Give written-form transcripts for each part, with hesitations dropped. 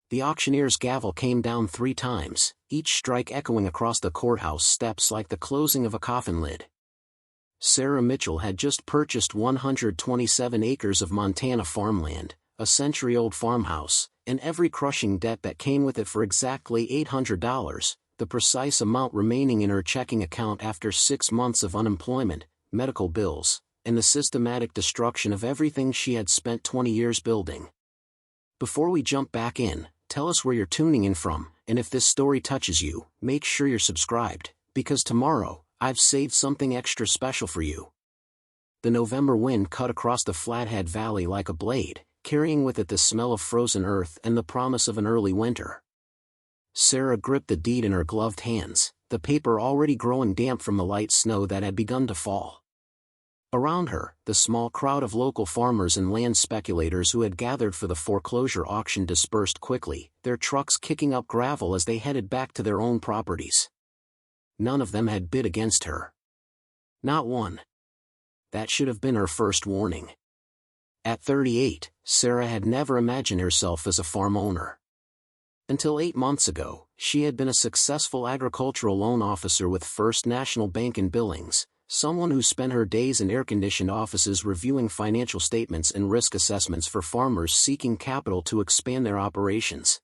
The auctioneer's gavel came down 3 times, each strike echoing across the courthouse steps like the closing of a coffin lid. Sarah Mitchell had just purchased 127 acres of Montana farmland, a century-old farmhouse, and every crushing debt that came with it for exactly $800, the precise amount remaining in her checking account after 6 months of unemployment, medical bills, and the systematic destruction of everything she had spent 20 years building. Before we jump back in, tell us where you're tuning in from, and if this story touches you, make sure you're subscribed, because tomorrow, I've saved something extra special for you. The November wind cut across the Flathead Valley like a blade, carrying with it the smell of frozen earth and the promise of an early winter. Sarah gripped the deed in her gloved hands, the paper already growing damp from the light snow that had begun to fall. Around her, the small crowd of local farmers and land speculators who had gathered for the foreclosure auction dispersed quickly, their trucks kicking up gravel as they headed back to their own properties. None of them had bid against her. Not one. That should have been her first warning. At 38, Sarah had never imagined herself as a farm owner. Until 8 months ago, she had been a successful agricultural loan officer with First National Bank in Billings, someone who spent her days in air-conditioned offices reviewing financial statements and risk assessments for farmers seeking capital to expand their operations.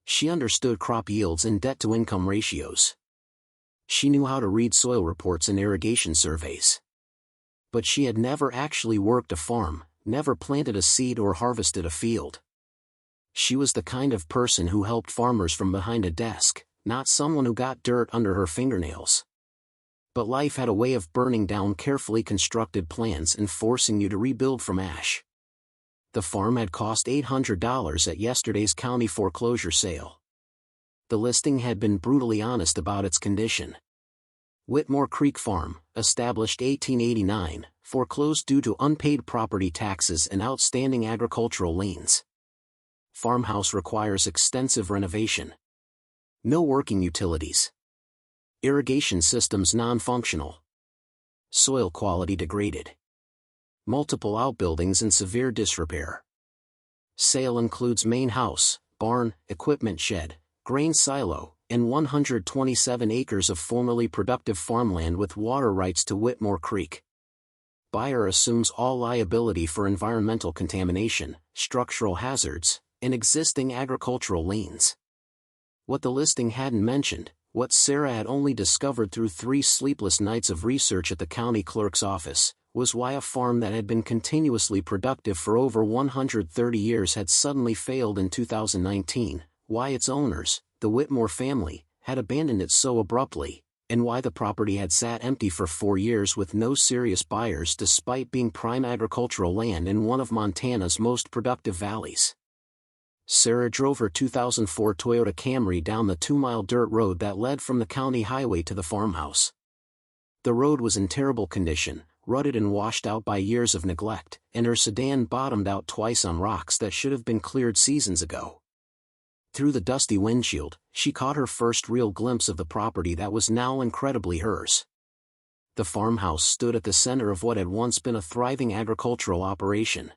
She understood crop yields and debt-to-income ratios. She knew how to read soil reports and irrigation surveys. But she had never actually worked a farm, never planted a seed or harvested a field. She was the kind of person who helped farmers from behind a desk, not someone who got dirt under her fingernails. But life had a way of burning down carefully constructed plans and forcing you to rebuild from ash. The farm had cost $800 at yesterday's county foreclosure sale. The listing had been brutally honest about its condition. Whitmore Creek Farm, established 1889, foreclosed due to unpaid property taxes and outstanding agricultural liens. Farmhouse requires extensive renovation. No working utilities. Irrigation systems non-functional. Soil quality degraded. Multiple outbuildings in severe disrepair. Sale includes main house, barn, equipment shed, grain silo, and 127 acres of formerly productive farmland with water rights to Whitmore Creek. Buyer assumes all liability for environmental contamination, structural hazards, and existing agricultural liens. What the listing hadn't mentioned, what Sarah had only discovered through 3 sleepless nights of research at the county clerk's office, was why a farm that had been continuously productive for over 130 years had suddenly failed in 2019, why its owners, the Whitmore family, had abandoned it so abruptly, and why the property had sat empty for 4 years with no serious buyers despite being prime agricultural land in one of Montana's most productive valleys. Sarah drove her 2004 Toyota Camry down the 2-mile dirt road that led from the county highway to the farmhouse. The road was in terrible condition, rutted and washed out by years of neglect, and her sedan bottomed out twice on rocks that should have been cleared seasons ago. Through the dusty windshield, she caught her first real glimpse of the property that was now incredibly hers. The farmhouse stood at the center of what had once been a thriving agricultural operation.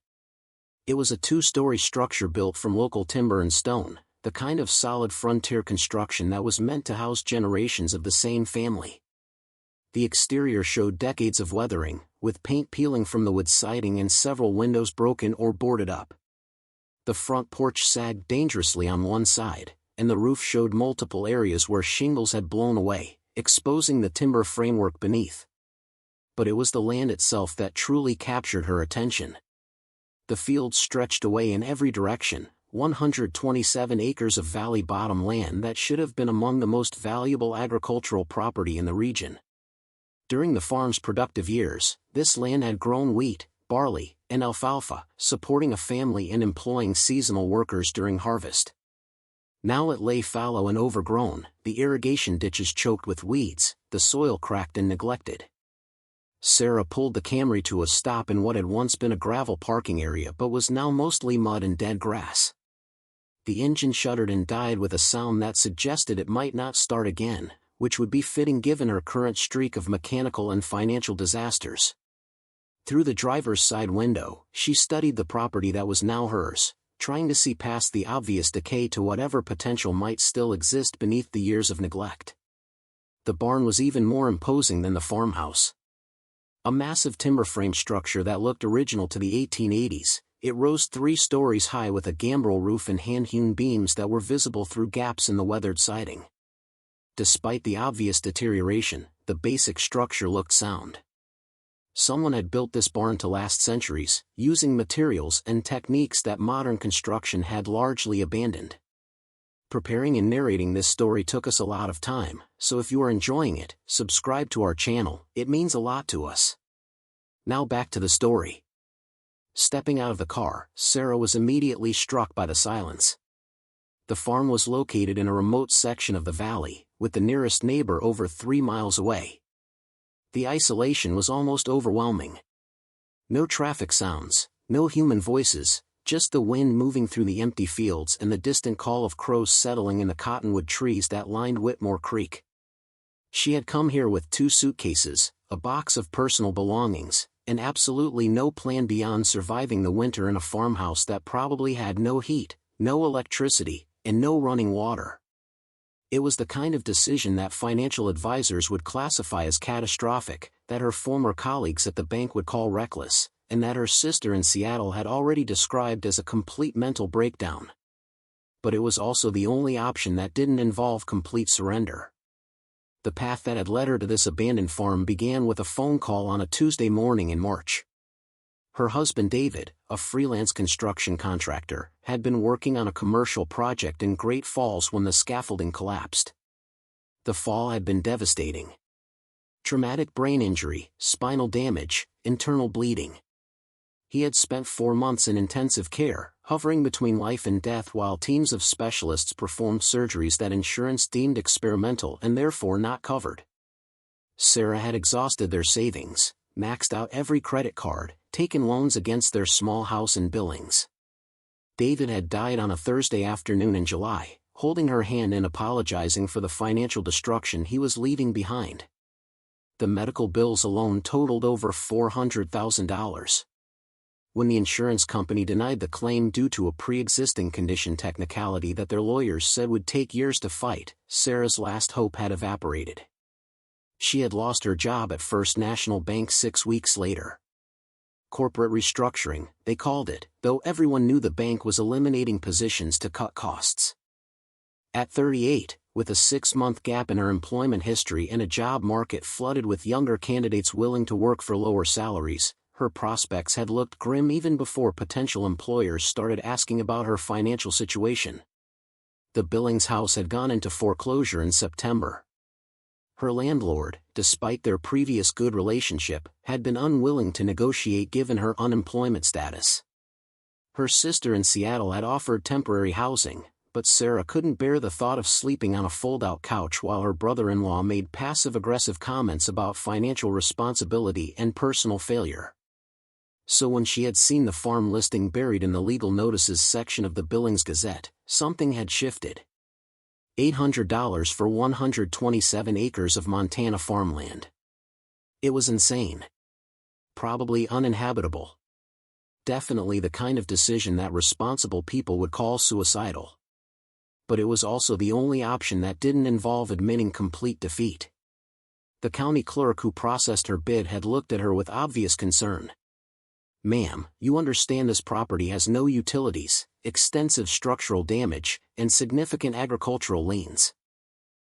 It was a 2-story structure built from local timber and stone, the kind of solid frontier construction that was meant to house generations of the same family. The exterior showed decades of weathering, with paint peeling from the wood siding and several windows broken or boarded up. The front porch sagged dangerously on one side, and the roof showed multiple areas where shingles had blown away, exposing the timber framework beneath. But it was the land itself that truly captured her attention. The fields stretched away in every direction, 127 acres of valley bottom land that should have been among the most valuable agricultural property in the region. During the farm's productive years, this land had grown wheat, barley, and alfalfa, supporting a family and employing seasonal workers during harvest. Now it lay fallow and overgrown, the irrigation ditches choked with weeds, the soil cracked and neglected. Sarah pulled the Camry to a stop in what had once been a gravel parking area but was now mostly mud and dead grass. The engine shuddered and died with a sound that suggested it might not start again, which would be fitting given her current streak of mechanical and financial disasters. Through the driver's side window, she studied the property that was now hers, trying to see past the obvious decay to whatever potential might still exist beneath the years of neglect. The barn was even more imposing than the farmhouse. A massive timber frame structure that looked original to the 1880s, it rose 3 stories high with a gambrel roof and hand-hewn beams that were visible through gaps in the weathered siding. Despite the obvious deterioration, the basic structure looked sound. Someone had built this barn to last centuries, using materials and techniques that modern construction had largely abandoned. Preparing and narrating this story took us a lot of time, so if you are enjoying it, subscribe to our channel, it means a lot to us. Now back to the story. Stepping out of the car, Sarah was immediately struck by the silence. The farm was located in a remote section of the valley, with the nearest neighbor over 3 miles away. The isolation was almost overwhelming. No traffic sounds, no human voices, just the wind moving through the empty fields and the distant call of crows settling in the cottonwood trees that lined Whitmore Creek. She had come here with 2 suitcases, a box of personal belongings, and absolutely no plan beyond surviving the winter in a farmhouse that probably had no heat, no electricity, and no running water. It was the kind of decision that financial advisors would classify as catastrophic, that her former colleagues at the bank would call reckless, and that her sister in Seattle had already described as a complete mental breakdown. But it was also the only option that didn't involve complete surrender. The path that had led her to this abandoned farm began with a phone call on a Tuesday morning in March. Her husband David, a freelance construction contractor, had been working on a commercial project in Great Falls when the scaffolding collapsed. The fall had been devastating. Traumatic brain injury, spinal damage, internal bleeding. He had spent 4 months in intensive care, hovering between life and death while teams of specialists performed surgeries that insurance deemed experimental and therefore not covered. Sarah had exhausted their savings, maxed out every credit card, taken loans against their small house in Billings. David had died on a Thursday afternoon in July, holding her hand and apologizing for the financial destruction he was leaving behind. The medical bills alone totaled over $400,000. When the insurance company denied the claim due to a pre-existing condition technicality that their lawyers said would take years to fight, Sarah's last hope had evaporated. She had lost her job at First National Bank 6 weeks later. Corporate restructuring, they called it, though everyone knew the bank was eliminating positions to cut costs. At 38, with a 6-month gap in her employment history and a job market flooded with younger candidates willing to work for lower salaries, her prospects had looked grim even before potential employers started asking about her financial situation. The Billings house had gone into foreclosure in September. Her landlord, despite their previous good relationship, had been unwilling to negotiate given her unemployment status. Her sister in Seattle had offered temporary housing, but Sarah couldn't bear the thought of sleeping on a fold-out couch while her brother-in-law made passive-aggressive comments about financial responsibility and personal failure. So when she had seen the farm listing buried in the legal notices section of the Billings Gazette, something had shifted. $800 for 127 acres of Montana farmland. It was insane. Probably uninhabitable. Definitely the kind of decision that responsible people would call suicidal. But it was also the only option that didn't involve admitting complete defeat. The county clerk who processed her bid had looked at her with obvious concern. "Ma'am, you understand this property has no utilities, extensive structural damage, and significant agricultural liens.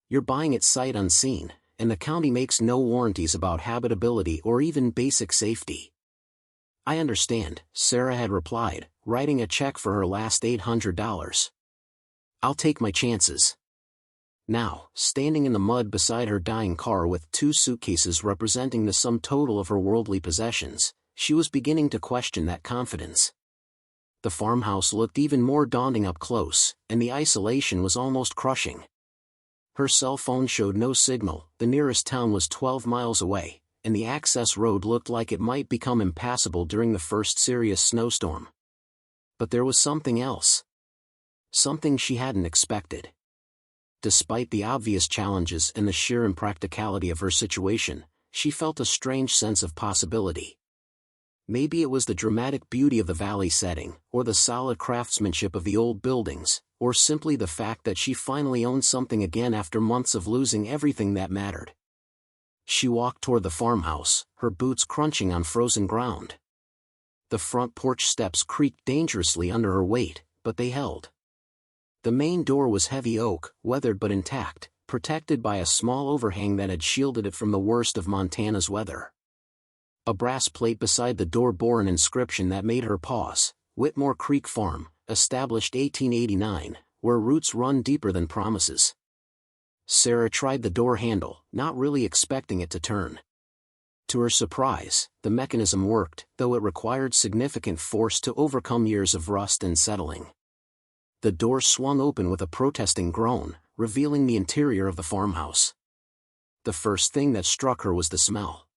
You're buying it sight unseen, and the county makes no warranties about habitability or even basic safety." "I understand," Sarah had replied, writing a check for her last $800. "I'll take my chances." Now, standing in the mud beside her dying car with 2 suitcases representing the sum total of her worldly possessions, she was beginning to question that confidence. The farmhouse looked even more daunting up close, and the isolation was almost crushing. Her cell phone showed no signal, the nearest town was 12 miles away, and the access road looked like it might become impassable during the first serious snowstorm. But there was something else. Something she hadn't expected. Despite the obvious challenges and the sheer impracticality of her situation, she felt a strange sense of possibility. Maybe it was the dramatic beauty of the valley setting, or the solid craftsmanship of the old buildings, or simply the fact that she finally owned something again after months of losing everything that mattered. She walked toward the farmhouse, her boots crunching on frozen ground. The front porch steps creaked dangerously under her weight, but they held. The main door was heavy oak, weathered but intact, protected by a small overhang that had shielded it from the worst of Montana's weather. A brass plate beside the door bore an inscription that made her pause: Whitmore Creek Farm, established 1889, where roots run deeper than promises. Sarah tried the door handle, not really expecting it to turn. To her surprise, the mechanism worked, though it required significant force to overcome years of rust and settling. The door swung open with a protesting groan, revealing the interior of the farmhouse. The first thing that struck her was the smell.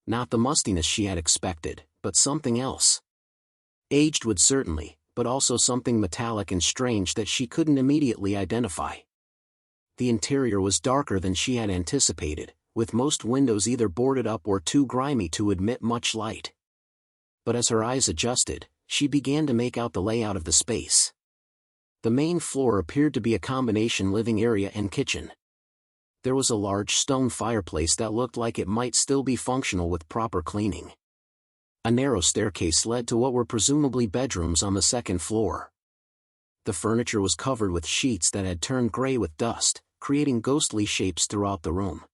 Not the mustiness she had expected, but something else. Aged wood certainly, but also something metallic and strange that she couldn't immediately identify. The interior was darker than she had anticipated, with most windows either boarded up or too grimy to admit much light. But as her eyes adjusted, she began to make out the layout of the space. The main floor appeared to be a combination living area and kitchen. There was a large stone fireplace that looked like it might still be functional with proper cleaning. A narrow staircase led to what were presumably bedrooms on the second floor. The furniture was covered with sheets that had turned gray with dust, creating ghostly shapes throughout the room.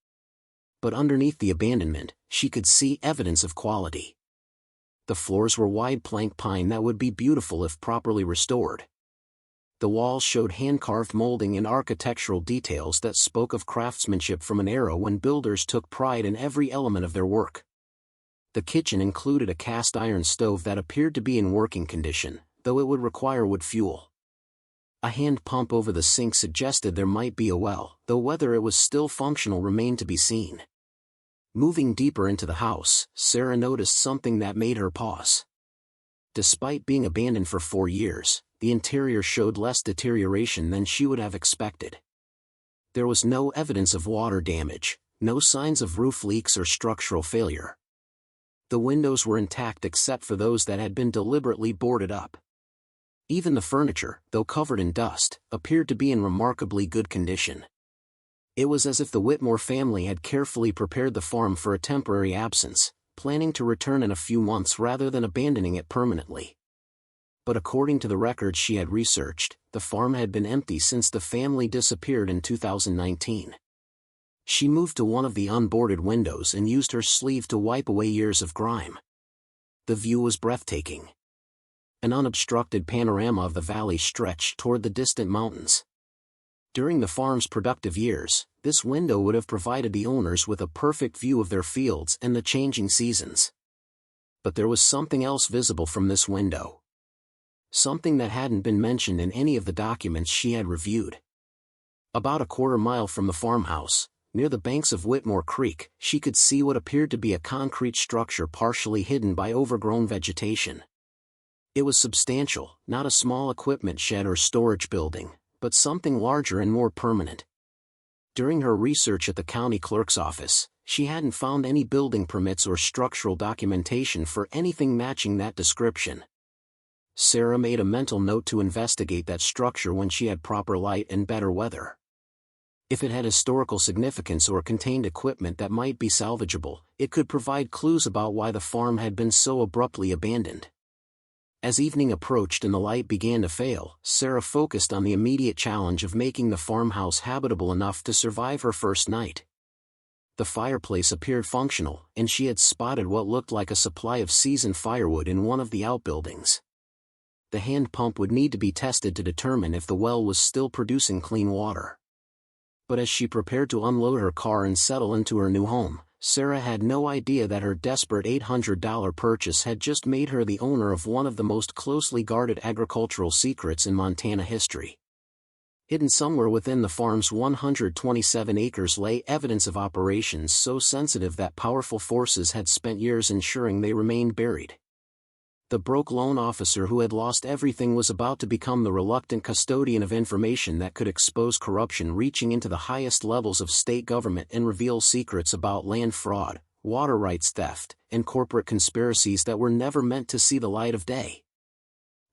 But underneath the abandonment, she could see evidence of quality. The floors were wide plank pine that would be beautiful if properly restored. The walls showed hand-carved molding and architectural details that spoke of craftsmanship from an era when builders took pride in every element of their work. The kitchen included a cast-iron stove that appeared to be in working condition, though it would require wood fuel. A hand pump over the sink suggested there might be a well, though whether it was still functional remained to be seen. Moving deeper into the house, Sarah noticed something that made her pause. Despite being abandoned for 4 years, the interior showed less deterioration than she would have expected. There was no evidence of water damage, no signs of roof leaks or structural failure. The windows were intact except for those that had been deliberately boarded up. Even the furniture, though covered in dust, appeared to be in remarkably good condition. It was as if the Whitmore family had carefully prepared the farm for a temporary absence, planning to return in a few months rather than abandoning it permanently. But according to the records she had researched, the farm had been empty since the family disappeared in 2019. She moved to one of the unboarded windows and used her sleeve to wipe away years of grime. The view was breathtaking. An unobstructed panorama of the valley stretched toward the distant mountains. During the farm's productive years, this window would have provided the owners with a perfect view of their fields and the changing seasons. But there was something else visible from this window. Something that hadn't been mentioned in any of the documents she had reviewed. About a quarter mile from the farmhouse, near the banks of Whitmore Creek, she could see what appeared to be a concrete structure partially hidden by overgrown vegetation. It was substantial, not a small equipment shed or storage building, but something larger and more permanent. During her research at the county clerk's office, she hadn't found any building permits or structural documentation for anything matching that description. Sarah made a mental note to investigate that structure when she had proper light and better weather. If it had historical significance or contained equipment that might be salvageable, it could provide clues about why the farm had been so abruptly abandoned. As evening approached and the light began to fail, Sarah focused on the immediate challenge of making the farmhouse habitable enough to survive her first night. The fireplace appeared functional, and she had spotted what looked like a supply of seasoned firewood in one of the outbuildings. The hand pump would need to be tested to determine if the well was still producing clean water. But as she prepared to unload her car and settle into her new home, Sarah had no idea that her desperate $800 purchase had just made her the owner of one of the most closely guarded agricultural secrets in Montana history. Hidden somewhere within the farm's 127 acres lay evidence of operations so sensitive that powerful forces had spent years ensuring they remained buried. The broke loan officer who had lost everything was about to become the reluctant custodian of information that could expose corruption reaching into the highest levels of state government and reveal secrets about land fraud, water rights theft, and corporate conspiracies that were never meant to see the light of day.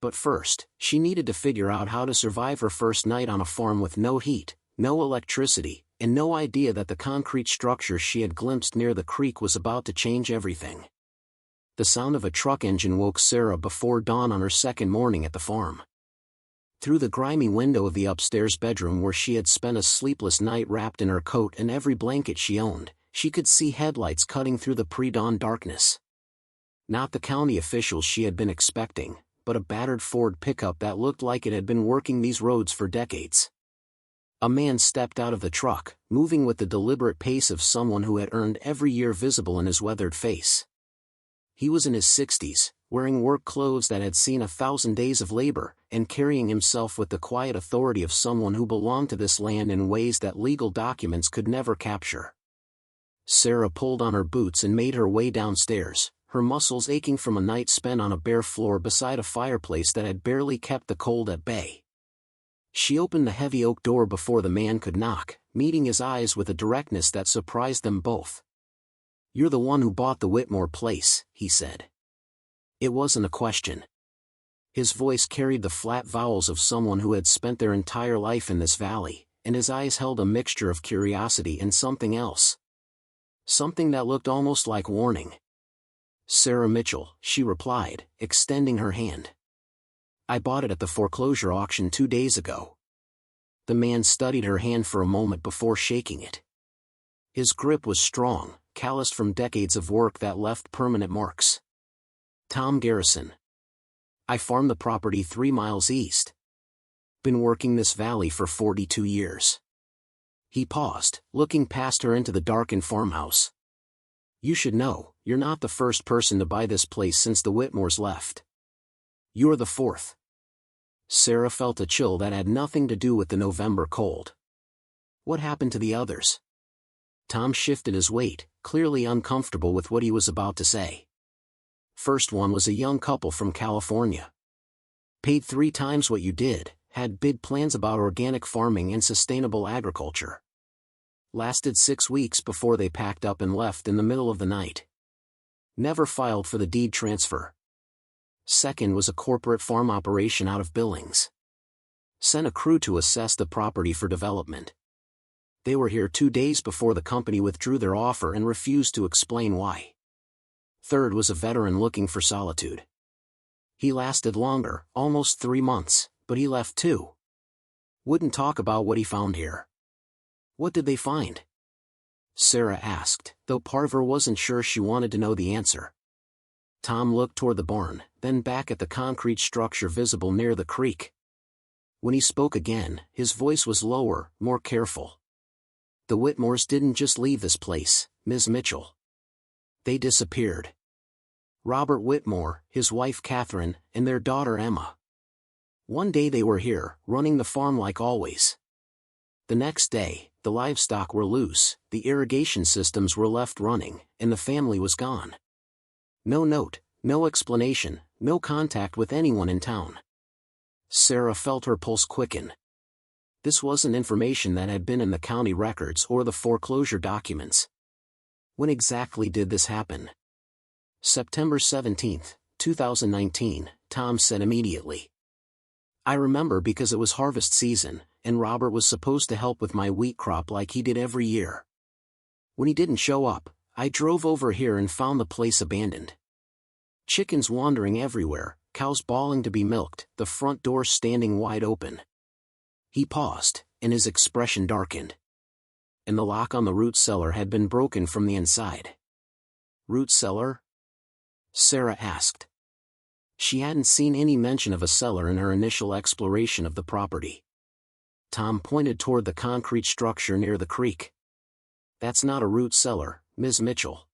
But first, she needed to figure out how to survive her first night on a farm with no heat, no electricity, and no idea that the concrete structure she had glimpsed near the creek was about to change everything. The sound of a truck engine woke Sarah before dawn on her second morning at the farm. Through the grimy window of the upstairs bedroom where she had spent a sleepless night wrapped in her coat and every blanket she owned, she could see headlights cutting through the pre-dawn darkness. Not the county officials she had been expecting, but a battered Ford pickup that looked like it had been working these roads for decades. A man stepped out of the truck, moving with the deliberate pace of someone who had earned every year visible in his weathered face. He was in his 60s, wearing work clothes that had seen 1,000 days of labor, and carrying himself with the quiet authority of someone who belonged to this land in ways that legal documents could never capture. Sarah pulled on her boots and made her way downstairs, her muscles aching from a night spent on a bare floor beside a fireplace that had barely kept the cold at bay. She opened the heavy oak door before the man could knock, meeting his eyes with a directness that surprised them both. "You're the one who bought the Whitmore place," he said. It wasn't a question. His voice carried the flat vowels of someone who had spent their entire life in this valley, and his eyes held a mixture of curiosity and something else. Something that looked almost like warning. "Sarah Mitchell," she replied, extending her hand. "I bought it at the foreclosure auction 2 days ago." The man studied her hand for a moment before shaking it. His grip was strong, calloused from decades of work that left permanent marks. "Tom Garrison. I farm the property 3 miles east. Been working this valley for 42 years. He paused, looking past her into the darkened farmhouse. "You should know, you're not the first person to buy this place since the Whitmores left. You're the fourth." Sarah felt a chill that had nothing to do with the November cold. "What happened to the others?" Tom shifted his weight, clearly uncomfortable with what he was about to say. "First one was a young couple from California. Paid 3 times what you did, had big plans about organic farming and sustainable agriculture. Lasted 6 weeks before they packed up and left in the middle of the night. Never filed for the deed transfer. Second was a corporate farm operation out of Billings. Sent a crew to assess the property for development. They were here 2 days before the company withdrew their offer and refused to explain why. Third was a veteran looking for solitude. He lasted longer, almost 3 months, but he left too. Wouldn't talk about what he found here." "What did they find?" Sarah asked, though part of her wasn't sure she wanted to know the answer. Tom looked toward the barn, then back at the concrete structure visible near the creek. When he spoke again, his voice was lower, more careful. "The Whitmores didn't just leave this place, Ms. Mitchell. They disappeared. Robert Whitmore, his wife Catherine, and their daughter Emma. One day they were here, running the farm like always. The next day, the livestock were loose, the irrigation systems were left running, and the family was gone. No note, no explanation, no contact with anyone in town." Sarah felt her pulse quicken. This wasn't information that had been in the county records or the foreclosure documents. When exactly did this happen? "September 17, 2019, Tom said immediately. "I remember because it was harvest season, and Robert was supposed to help with my wheat crop like he did every year. When he didn't show up, I drove over here and found the place abandoned. Chickens wandering everywhere, cows bawling to be milked, the front door standing wide open." He paused, and his expression darkened. "And the lock on the root cellar had been broken from the inside." "Root cellar?" Sarah asked. She hadn't seen any mention of a cellar in her initial exploration of the property. Tom pointed toward the concrete structure near the creek. "That's not a root cellar, Ms. Mitchell.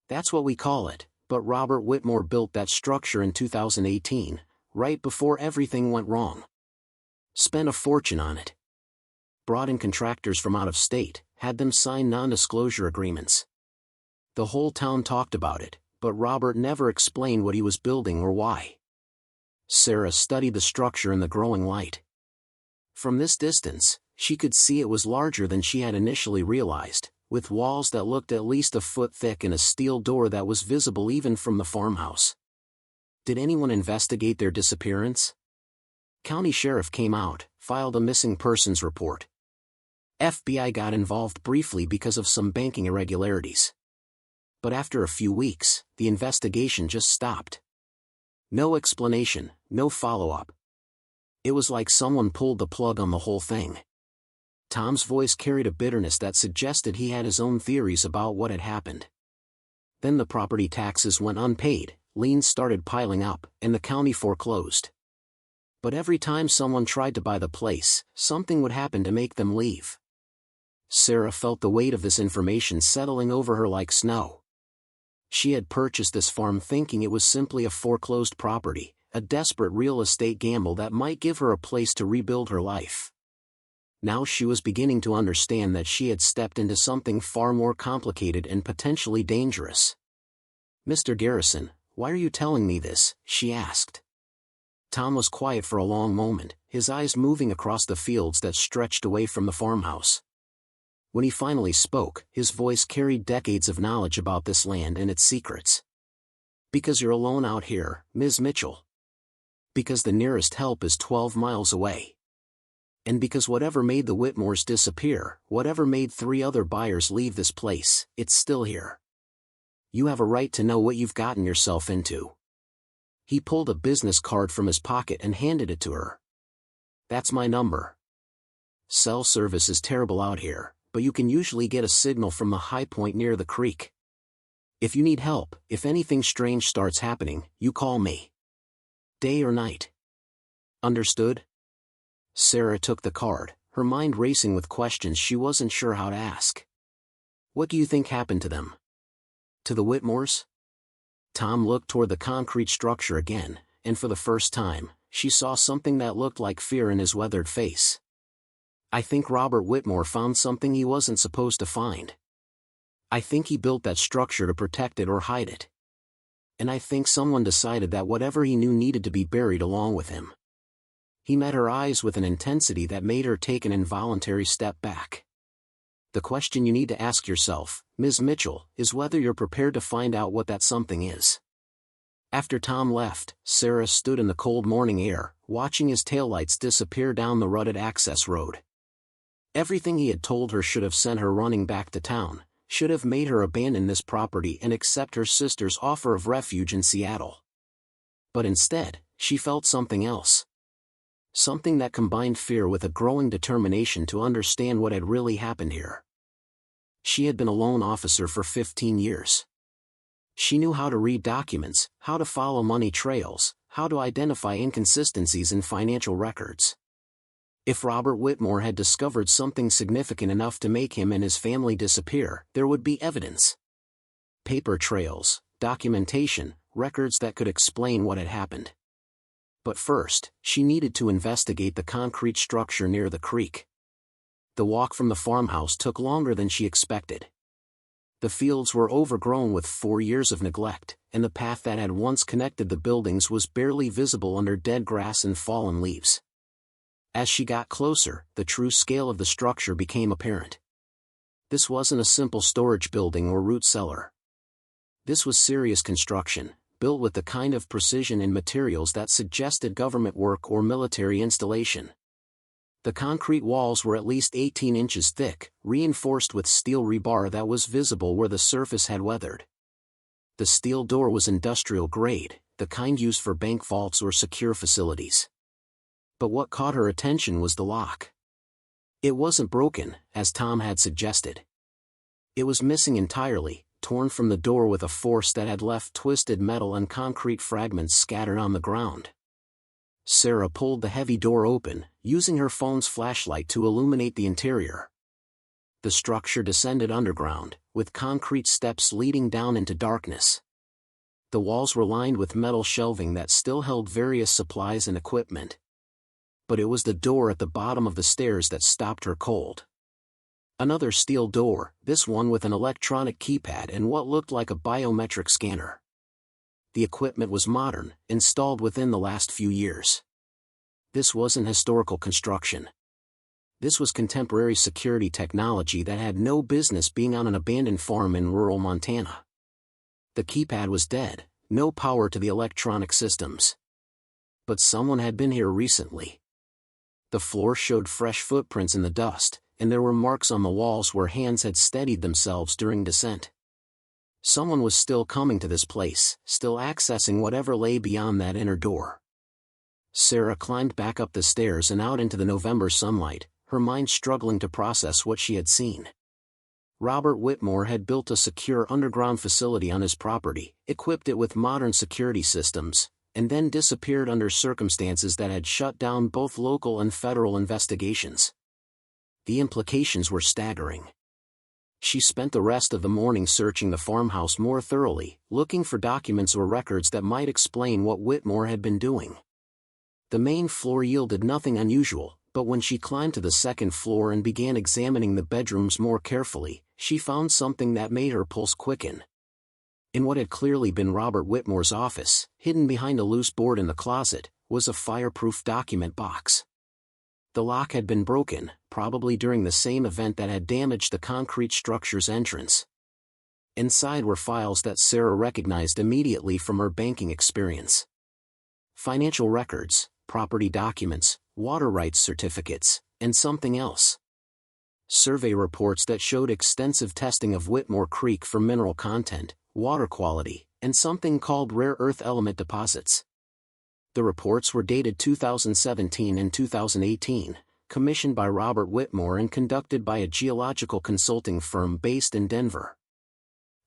That's what we call it, but Robert Whitmore built that structure in 2018, right before everything went wrong. Spent a fortune on it. Brought in contractors from out of state, had them sign non-disclosure agreements. The whole town talked about it, but Robert never explained what he was building or why." Sarah studied the structure in the growing light. From this distance, she could see it was larger than she had initially realized, with walls that looked at least a foot thick and a steel door that was visible even from the farmhouse. Did anyone investigate their disappearance? County sheriff came out, filed a missing persons report. FBI got involved briefly because of some banking irregularities. But after a few weeks, the investigation just stopped. No explanation, no follow-up. It was like someone pulled the plug on the whole thing. Tom's voice carried a bitterness that suggested he had his own theories about what had happened. Then the property taxes went unpaid, liens started piling up, and the county foreclosed. But every time someone tried to buy the place, something would happen to make them leave. Sarah felt the weight of this information settling over her like snow. She had purchased this farm thinking it was simply a foreclosed property, a desperate real estate gamble that might give her a place to rebuild her life. Now she was beginning to understand that she had stepped into something far more complicated and potentially dangerous. "Mr. Garrison, why are you telling me this?" she asked. Tom was quiet for a long moment, his eyes moving across the fields that stretched away from the farmhouse. When he finally spoke, his voice carried decades of knowledge about this land and its secrets. "Because you're alone out here, Ms. Mitchell. Because the nearest help is 12 miles away. And because whatever made the Whitmores disappear, whatever made 3 other buyers leave this place, it's still here. You have a right to know what you've gotten yourself into." He pulled a business card from his pocket and handed it to her. "That's my number. Cell service is terrible out here, but you can usually get a signal from the high point near the creek. If you need help, if anything strange starts happening, you call me. Day or night. Understood?" Sarah took the card, her mind racing with questions she wasn't sure how to ask. "What do you think happened to them? To the Whitmores?" Tom looked toward the concrete structure again, and for the first time, she saw something that looked like fear in his weathered face. "I think Robert Whitmore found something he wasn't supposed to find. I think he built that structure to protect it or hide it. And I think someone decided that whatever he knew needed to be buried along with him." He met her eyes with an intensity that made her take an involuntary step back. "The question you need to ask yourself, Ms. Mitchell, is whether you're prepared to find out what that something is." After Tom left, Sarah stood in the cold morning air, watching his taillights disappear down the rutted access road. Everything he had told her should have sent her running back to town, should have made her abandon this property and accept her sister's offer of refuge in Seattle. But instead, she felt something else. Something that combined fear with a growing determination to understand what had really happened here. She had been a loan officer for 15 years. She knew how to read documents, how to follow money trails, how to identify inconsistencies in financial records. If Robert Whitmore had discovered something significant enough to make him and his family disappear, there would be evidence. Paper trails, documentation, records that could explain what had happened. But first, she needed to investigate the concrete structure near the creek. The walk from the farmhouse took longer than she expected. The fields were overgrown with 4 years of neglect, and the path that had once connected the buildings was barely visible under dead grass and fallen leaves. As she got closer, the true scale of the structure became apparent. This wasn't a simple storage building or root cellar. This was serious construction, built with the kind of precision and materials that suggested government work or military installation. The concrete walls were at least 18 inches thick, reinforced with steel rebar that was visible where the surface had weathered. The steel door was industrial grade, the kind used for bank vaults or secure facilities. But what caught her attention was the lock. It wasn't broken, as Tom had suggested. It was missing entirely, torn from the door with a force that had left twisted metal and concrete fragments scattered on the ground. Sarah pulled the heavy door open, using her phone's flashlight to illuminate the interior. The structure descended underground, with concrete steps leading down into darkness. The walls were lined with metal shelving that still held various supplies and equipment. But it was the door at the bottom of the stairs that stopped her cold. Another steel door, this one with an electronic keypad and what looked like a biometric scanner. The equipment was modern, installed within the last few years. This wasn't historical construction. This was contemporary security technology that had no business being on an abandoned farm in rural Montana. The keypad was dead, no power to the electronic systems. But someone had been here recently. The floor showed fresh footprints in the dust, and there were marks on the walls where hands had steadied themselves during descent. Someone was still coming to this place, still accessing whatever lay beyond that inner door. Sarah climbed back up the stairs and out into the November sunlight, her mind struggling to process what she had seen. Robert Whitmore had built a secure underground facility on his property, equipped it with modern security systems, and then disappeared under circumstances that had shut down both local and federal investigations. The implications were staggering. She spent the rest of the morning searching the farmhouse more thoroughly, looking for documents or records that might explain what Whitmore had been doing. The main floor yielded nothing unusual, but when she climbed to the second floor and began examining the bedrooms more carefully, she found something that made her pulse quicken. In what had clearly been Robert Whitmore's office, hidden behind a loose board in the closet, was a fireproof document box. The lock had been broken, probably during the same event that had damaged the concrete structure's entrance. Inside were files that Sarah recognized immediately from her banking experience. Financial records, property documents, water rights certificates, and something else. Survey reports that showed extensive testing of Whitmore Creek for mineral content, water quality, and something called rare earth element deposits. The reports were dated 2017 and 2018, commissioned by Robert Whitmore and conducted by a geological consulting firm based in Denver.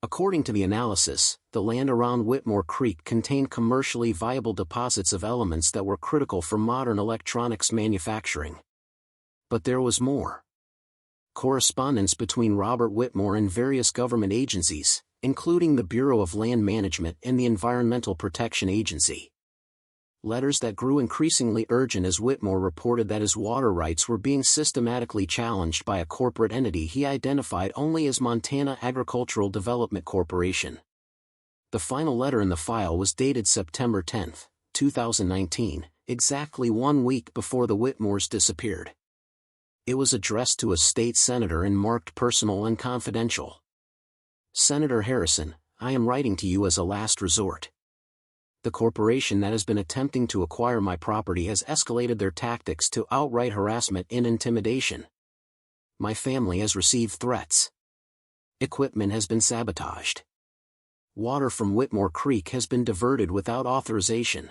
According to the analysis, the land around Whitmore Creek contained commercially viable deposits of elements that were critical for modern electronics manufacturing. But there was more. Correspondence between Robert Whitmore and various government agencies, including the Bureau of Land Management and the Environmental Protection Agency. Letters that grew increasingly urgent as Whitmore reported that his water rights were being systematically challenged by a corporate entity he identified only as Montana Agricultural Development Corporation. The final letter in the file was dated September 10, 2019, exactly 1 week before the Whitmores disappeared. It was addressed to a state senator and marked personal and confidential. Senator Harrison, I am writing to you as a last resort. The corporation that has been attempting to acquire my property has escalated their tactics to outright harassment and intimidation. My family has received threats. Equipment has been sabotaged. Water from Whitmore Creek has been diverted without authorization.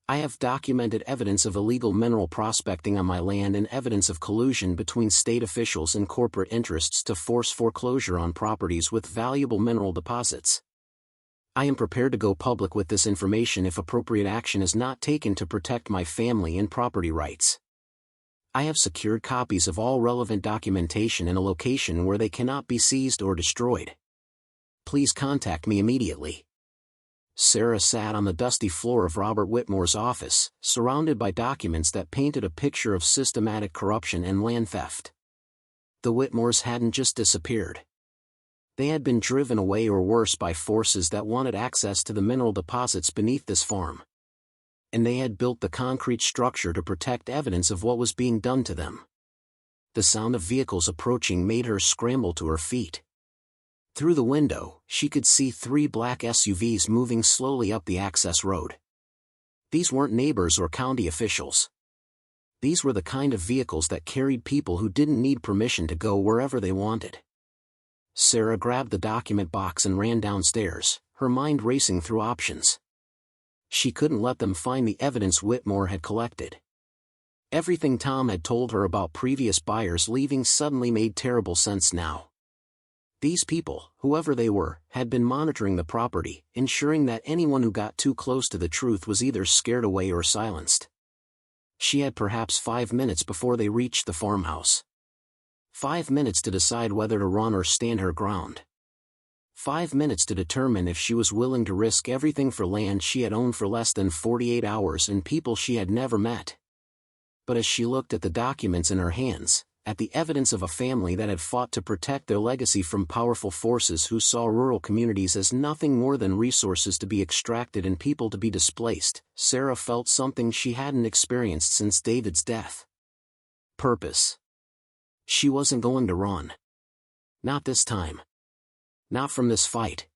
I have documented evidence of illegal mineral prospecting on my land and evidence of collusion between state officials and corporate interests to force foreclosure on properties with valuable mineral deposits. I am prepared to go public with this information if appropriate action is not taken to protect my family and property rights. I have secured copies of all relevant documentation in a location where they cannot be seized or destroyed. Please contact me immediately. Sarah sat on the dusty floor of Robert Whitmore's office, surrounded by documents that painted a picture of systematic corruption and land theft. The Whitmores hadn't just disappeared. They had been driven away or worse by forces that wanted access to the mineral deposits beneath this farm. And they had built the concrete structure to protect evidence of what was being done to them. The sound of vehicles approaching made her scramble to her feet. Through the window, she could see 3 black SUVs moving slowly up the access road. These weren't neighbors or county officials. These were the kind of vehicles that carried people who didn't need permission to go wherever they wanted. Sarah grabbed the document box and ran downstairs, her mind racing through options. She couldn't let them find the evidence Whitmore had collected. Everything Tom had told her about previous buyers leaving suddenly made terrible sense now. These people, whoever they were, had been monitoring the property, ensuring that anyone who got too close to the truth was either scared away or silenced. She had perhaps 5 minutes before they reached the farmhouse. 5 minutes to decide whether to run or stand her ground. 5 minutes to determine if she was willing to risk everything for land she had owned for less than 48 hours and people she had never met. But as she looked at the documents in her hands, at the evidence of a family that had fought to protect their legacy from powerful forces who saw rural communities as nothing more than resources to be extracted and people to be displaced, Sarah felt something she hadn't experienced since David's death. Purpose. She wasn't going to run. Not this time. Not from this fight.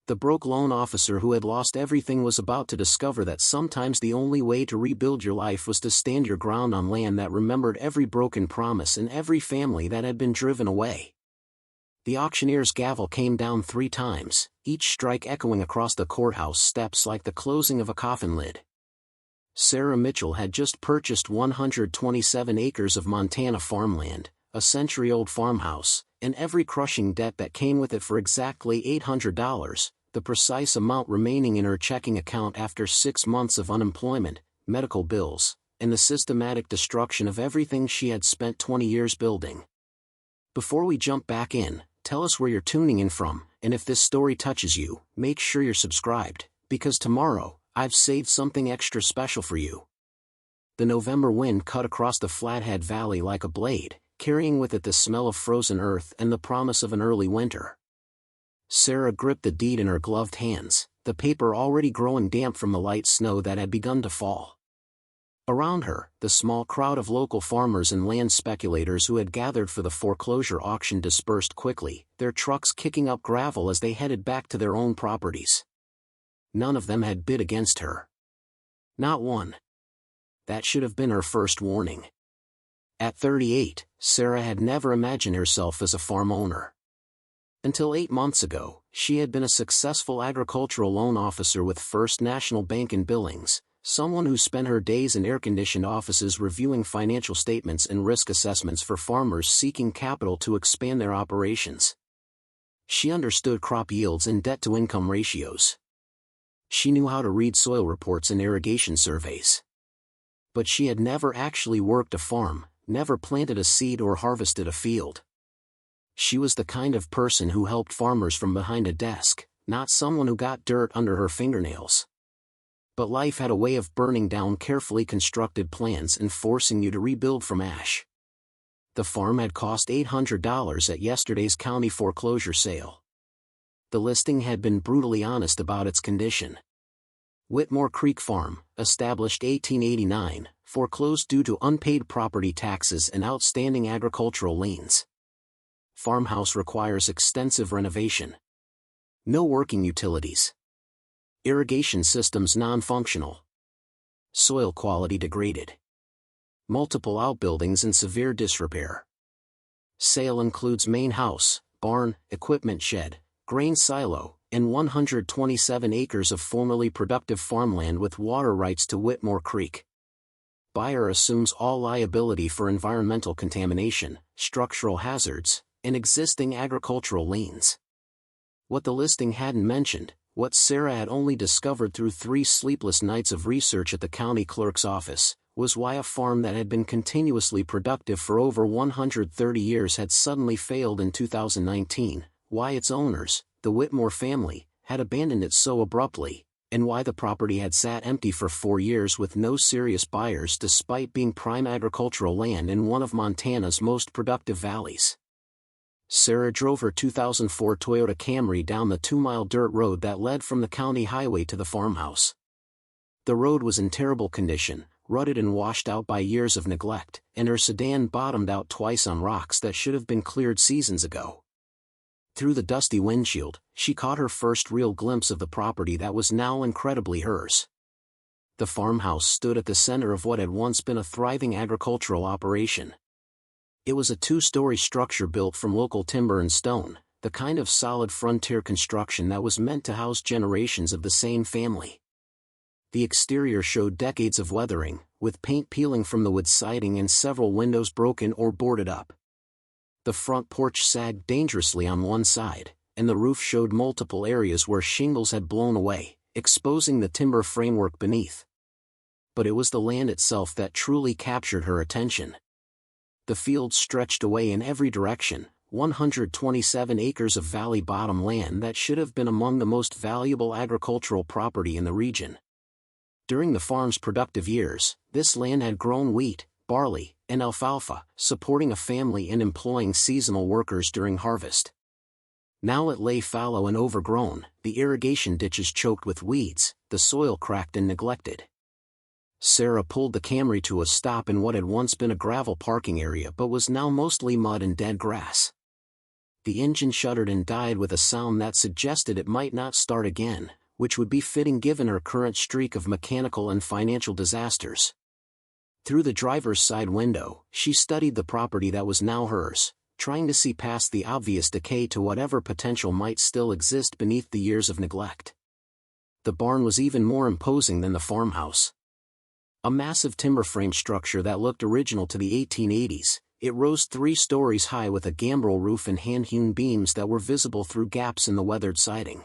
The broke loan officer who had lost everything was about to discover that sometimes the only way to rebuild your life was to stand your ground on land that remembered every broken promise and every family that had been driven away. The auctioneer's gavel came down 3 times, each strike echoing across the courthouse steps like the closing of a coffin lid. Sarah Mitchell had just purchased 127 acres of Montana farmland, a century-old farmhouse, and every crushing debt that came with it for exactly $800, the precise amount remaining in her checking account after 6 months of unemployment, medical bills, and the systematic destruction of everything she had spent 20 years building. Before we jump back in, tell us where you're tuning in from, and if this story touches you, make sure you're subscribed, because tomorrow, I've saved something extra special for you. The November wind cut across the Flathead Valley like a blade, carrying with it the smell of frozen earth and the promise of an early winter. Sarah gripped the deed in her gloved hands, the paper already growing damp from the light snow that had begun to fall. Around her, the small crowd of local farmers and land speculators who had gathered for the foreclosure auction dispersed quickly, their trucks kicking up gravel as they headed back to their own properties. None of them had bid against her. Not one. That should have been her first warning. At 38, Sarah had never imagined herself as a farm owner. Until 8 months ago, she had been a successful agricultural loan officer with First National Bank in Billings, someone who spent her days in air-conditioned offices reviewing financial statements and risk assessments for farmers seeking capital to expand their operations. She understood crop yields and debt-to-income ratios. She knew how to read soil reports and irrigation surveys. But she had never actually worked a farm, never planted a seed or harvested a field. She was the kind of person who helped farmers from behind a desk, not someone who got dirt under her fingernails. But life had a way of burning down carefully constructed plans and forcing you to rebuild from ash. The farm had cost $800 at yesterday's county foreclosure sale. The listing had been brutally honest about its condition. Whitmore Creek Farm, established 1889, foreclosed due to unpaid property taxes and outstanding agricultural liens. Farmhouse requires extensive renovation. No working utilities. Irrigation systems non-functional. Soil quality degraded. Multiple outbuildings in severe disrepair. Sale includes main house, barn, equipment shed, grain silo, and 127 acres of formerly productive farmland with water rights to Whitmore Creek. Buyer assumes all liability for environmental contamination, structural hazards, and existing agricultural liens. What the listing hadn't mentioned, what Sarah had only discovered through 3 sleepless nights of research at the county clerk's office, was why a farm that had been continuously productive for over 130 years had suddenly failed in 2019, why its owners, the Whitmore family, had abandoned it so abruptly, and why the property had sat empty for 4 years with no serious buyers despite being prime agricultural land in one of Montana's most productive valleys. Sarah drove her 2004 Toyota Camry down the 2-mile dirt road that led from the county highway to the farmhouse. The road was in terrible condition, rutted and washed out by years of neglect, and her sedan bottomed out twice on rocks that should have been cleared seasons ago. Through the dusty windshield, she caught her first real glimpse of the property that was now incredibly hers. The farmhouse stood at the center of what had once been a thriving agricultural operation. It was a 2-story structure built from local timber and stone, the kind of solid frontier construction that was meant to house generations of the same family. The exterior showed decades of weathering, with paint peeling from the wood siding and several windows broken or boarded up. The front porch sagged dangerously on one side, and the roof showed multiple areas where shingles had blown away, exposing the timber framework beneath. But it was the land itself that truly captured her attention. The fields stretched away in every direction, 127 acres of valley bottom land that should have been among the most valuable agricultural property in the region. During the farm's productive years, this land had grown wheat, barley, and alfalfa, supporting a family and employing seasonal workers during harvest. Now it lay fallow and overgrown, the irrigation ditches choked with weeds, the soil cracked and neglected. Sarah pulled the Camry to a stop in what had once been a gravel parking area but was now mostly mud and dead grass. The engine shuddered and died with a sound that suggested it might not start again, which would be fitting given her current streak of mechanical and financial disasters. Through the driver's side window, she studied the property that was now hers, trying to see past the obvious decay to whatever potential might still exist beneath the years of neglect. The barn was even more imposing than the farmhouse. A massive timber frame structure that looked original to the 1880s, it rose 3 stories high with a gambrel roof and hand-hewn beams that were visible through gaps in the weathered siding.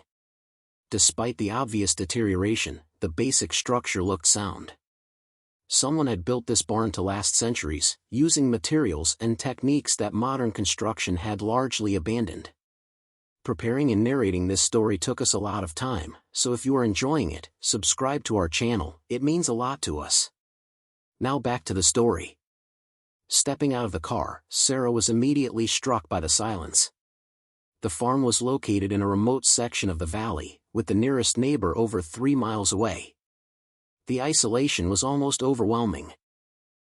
Despite the obvious deterioration, the basic structure looked sound. Someone had built this barn to last centuries, using materials and techniques that modern construction had largely abandoned. Preparing and narrating this story took us a lot of time, so if you are enjoying it, subscribe to our channel, it means a lot to us. Now back to the story. Stepping out of the car, Sarah was immediately struck by the silence. The farm was located in a remote section of the valley, with the nearest neighbor over 3 miles away. The isolation was almost overwhelming.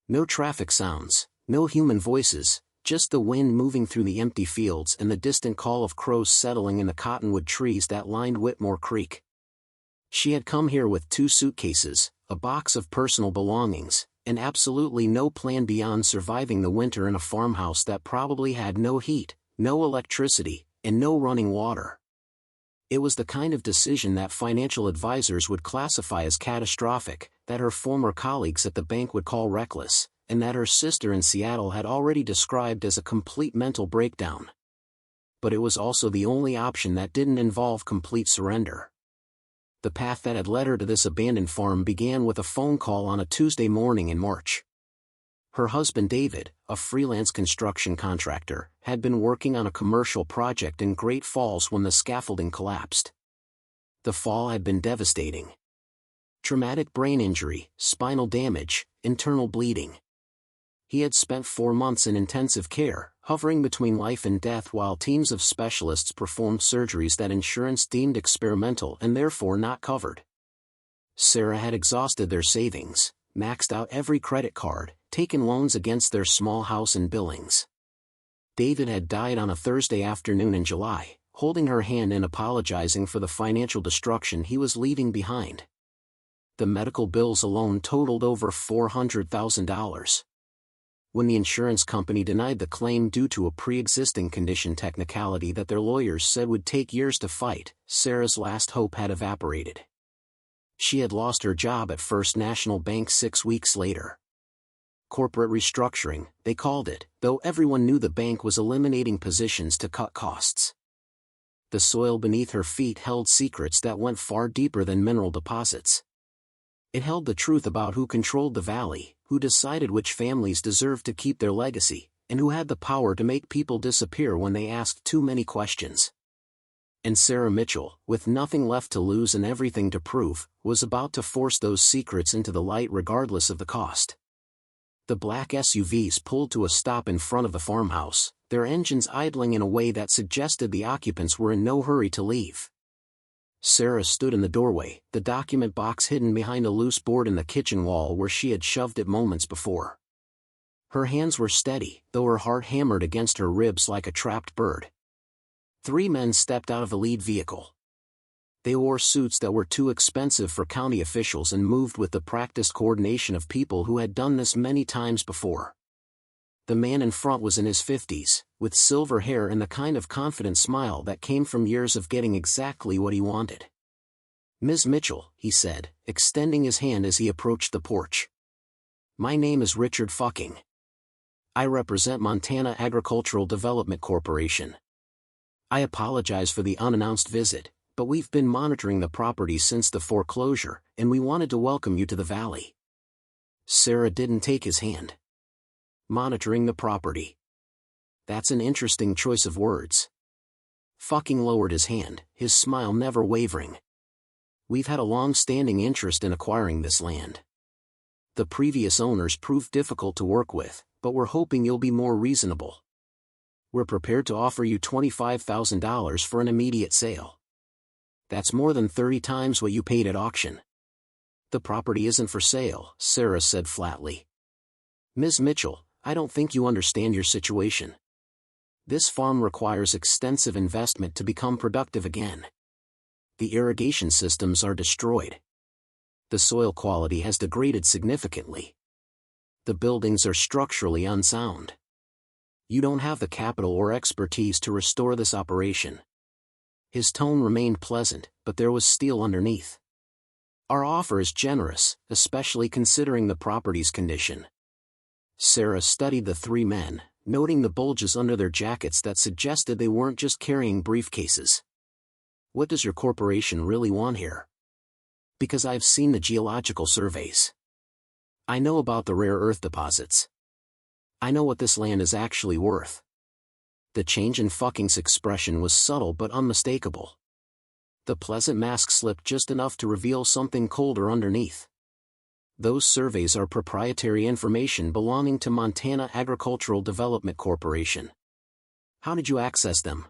No traffic sounds, no human voices, just the wind moving through the empty fields and the distant call of crows settling in the cottonwood trees that lined Whitmore Creek. She had come here with 2 suitcases, a box of personal belongings, and absolutely no plan beyond surviving the winter in a farmhouse that probably had no heat, no electricity, and no running water. It was the kind of decision that financial advisors would classify as catastrophic, that her former colleagues at the bank would call reckless, and that her sister in Seattle had already described as a complete mental breakdown. But it was also the only option that didn't involve complete surrender. The path that had led her to this abandoned farm began with a phone call on a Tuesday morning in March. Her husband David, a freelance construction contractor, had been working on a commercial project in Great Falls when the scaffolding collapsed. The fall had been devastating. Traumatic brain injury, spinal damage, internal bleeding. He had spent 4 months in intensive care, hovering between life and death while teams of specialists performed surgeries that insurance deemed experimental and therefore not covered. Sarah had exhausted their savings, maxed out every credit card, taken loans against their small house in Billings. David had died on a Thursday afternoon in July, holding her hand and apologizing for the financial destruction he was leaving behind. The medical bills alone totaled over $400,000. When the insurance company denied the claim due to a pre-existing condition technicality that their lawyers said would take years to fight, Sarah's last hope had evaporated. She had lost her job at First National Bank 6 weeks later. Corporate restructuring, they called it, though everyone knew the bank was eliminating positions to cut costs. The soil beneath her feet held secrets that went far deeper than mineral deposits. It held the truth about who controlled the valley, who decided which families deserved to keep their legacy, and who had the power to make people disappear when they asked too many questions. And Sarah Mitchell, with nothing left to lose and everything to prove, was about to force those secrets into the light regardless of the cost. The black SUVs pulled to a stop in front of the farmhouse, their engines idling in a way that suggested the occupants were in no hurry to leave. Sarah stood in the doorway, the document box hidden behind a loose board in the kitchen wall where she had shoved it moments before. Her hands were steady, though her heart hammered against her ribs like a trapped bird. 3 men stepped out of a lead vehicle. They wore suits that were too expensive for county officials and moved with the practiced coordination of people who had done this many times before. The man in front was in his 50s, with silver hair and the kind of confident smile that came from years of getting exactly what he wanted. "Ms. Mitchell," he said, extending his hand as he approached the porch. "My name is Richard Fucking. I represent Montana Agricultural Development Corporation. I apologize for the unannounced visit, but we've been monitoring the property since the foreclosure, and we wanted to welcome you to the valley." Sarah didn't take his hand. Monitoring the property. That's an interesting choice of words. Fucking lowered his hand, his smile never wavering. "We've had a long-standing interest in acquiring this land. The previous owners proved difficult to work with, but we're hoping you'll be more reasonable. We're prepared to offer you $25,000 for an immediate sale. That's more than 30 times what you paid at auction." "The property isn't for sale," Sarah said flatly. "Ms. Mitchell, I don't think you understand your situation. This farm requires extensive investment to become productive again. The irrigation systems are destroyed. The soil quality has degraded significantly. The buildings are structurally unsound. You don't have the capital or expertise to restore this operation." His tone remained pleasant, but there was steel underneath. "Our offer is generous, especially considering the property's condition." Sarah studied the three men, noting the bulges under their jackets that suggested they weren't just carrying briefcases. "What does your corporation really want here?" "Because I've seen the geological surveys. I know about the rare earth deposits. I know what this land is actually worth." The change in fucking's expression was subtle but unmistakable. The pleasant mask slipped just enough to reveal something colder underneath. "Those surveys are proprietary information belonging to Montana Agricultural Development Corporation." "How did you access them?"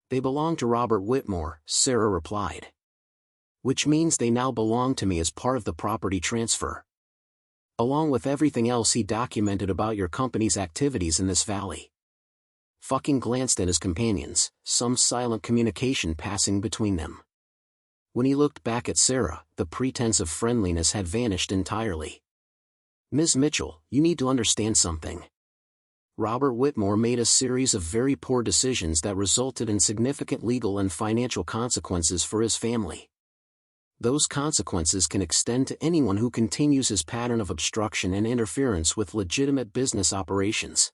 "They belong to Robert Whitmore," Sarah replied. "Which means they now belong to me as part of the property transfer. Along with everything else he documented about your company's activities in this valley." Fucking glanced at his companions, some silent communication passing between them. When he looked back at Sarah, the pretense of friendliness had vanished entirely. "Ms. Mitchell, you need to understand something. Robert Whitmore made a series of very poor decisions that resulted in significant legal and financial consequences for his family. Those consequences can extend to anyone who continues his pattern of obstruction and interference with legitimate business operations."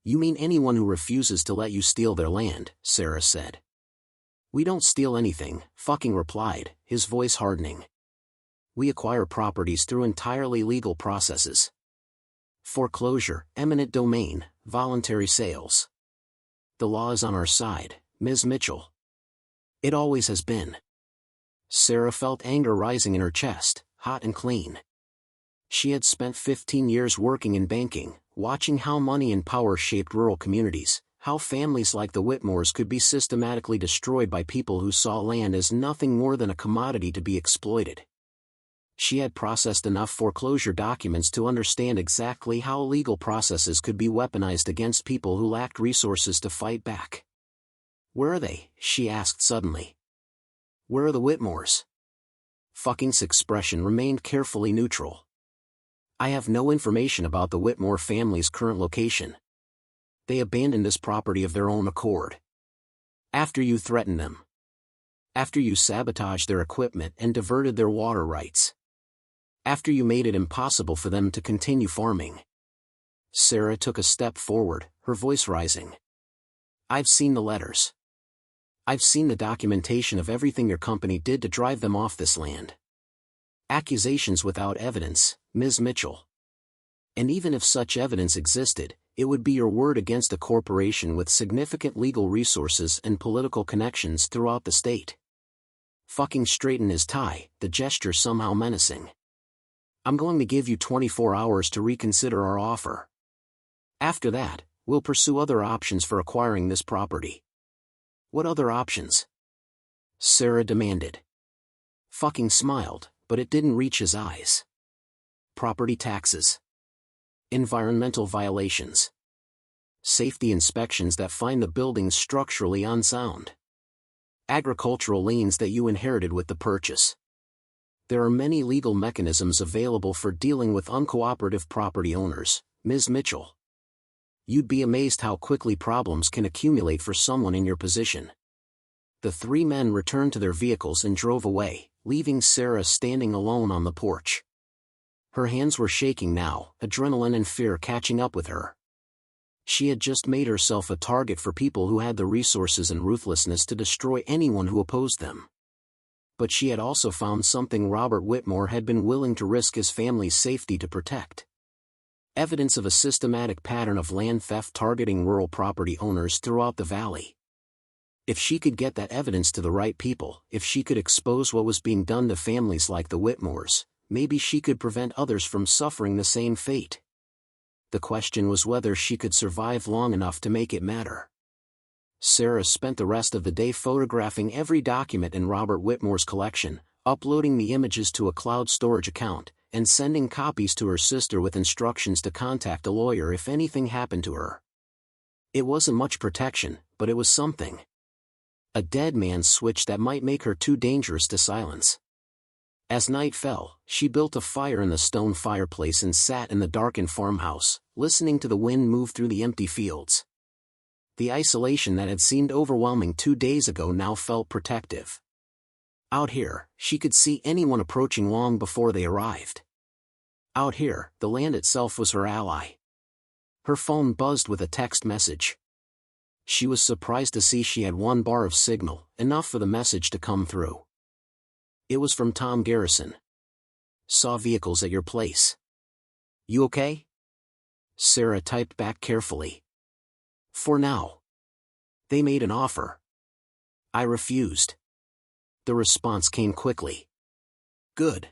"You mean anyone who refuses to let you steal their land," Sarah said. "We don't steal anything," fucking replied, his voice hardening. "We acquire properties through entirely legal processes. Foreclosure, eminent domain, voluntary sales. The law is on our side, Ms. Mitchell. It always has been." Sarah felt anger rising in her chest, hot and clean. She had spent 15 years working in banking, watching how money and power shaped rural communities, how families like the Whitmores could be systematically destroyed by people who saw land as nothing more than a commodity to be exploited. She had processed enough foreclosure documents to understand exactly how legal processes could be weaponized against people who lacked resources to fight back. "Where are they?" she asked suddenly. "Where are the Whitmores?" Fucking's expression remained carefully neutral. "I have no information about the Whitmore family's current location. They abandoned this property of their own accord. After you threatened them. After you sabotaged their equipment and diverted their water rights. After you made it impossible for them to continue farming." Sarah took a step forward, her voice rising. "I've seen the letters. I've seen the documentation of everything your company did to drive them off this land. Accusations without evidence, Ms. Mitchell. And even if such evidence existed, it would be your word against a corporation with significant legal resources and political connections throughout the state." Fucking straightened his tie, the gesture somehow menacing. "I'm going to give you 24 hours to reconsider our offer. After that, we'll pursue other options for acquiring this property." "What other options?" Sarah demanded. Fucking smiled, but it didn't reach his eyes. "Property taxes. Environmental violations. Safety inspections that find the buildings structurally unsound. Agricultural liens that you inherited with the purchase. There are many legal mechanisms available for dealing with uncooperative property owners, Ms. Mitchell. You'd be amazed how quickly problems can accumulate for someone in your position." The three men returned to their vehicles and drove away, leaving Sarah standing alone on the porch. Her hands were shaking now, adrenaline and fear catching up with her. She had just made herself a target for people who had the resources and ruthlessness to destroy anyone who opposed them. But she had also found something Robert Whitmore had been willing to risk his family's safety to protect. Evidence of a systematic pattern of land theft targeting rural property owners throughout the valley. If she could get that evidence to the right people, if she could expose what was being done to families like the Whitmores, maybe she could prevent others from suffering the same fate. The question was whether she could survive long enough to make it matter. Sarah spent the rest of the day photographing every document in Robert Whitmore's collection, uploading the images to a cloud storage account, and sending copies to her sister with instructions to contact a lawyer if anything happened to her. It wasn't much protection, but it was something. A dead man's switch that might make her too dangerous to silence. As night fell, she built a fire in the stone fireplace and sat in the darkened farmhouse, listening to the wind move through the empty fields. The isolation that had seemed overwhelming 2 days ago now felt protective. Out here, she could see anyone approaching long before they arrived. Out here, the land itself was her ally. Her phone buzzed with a text message. She was surprised to see she had 1 bar of signal, enough for the message to come through. It was from Tom Garrison. Saw vehicles at your place. You okay? Sarah typed back carefully. For now. They made an offer. I refused. The response came quickly. Good.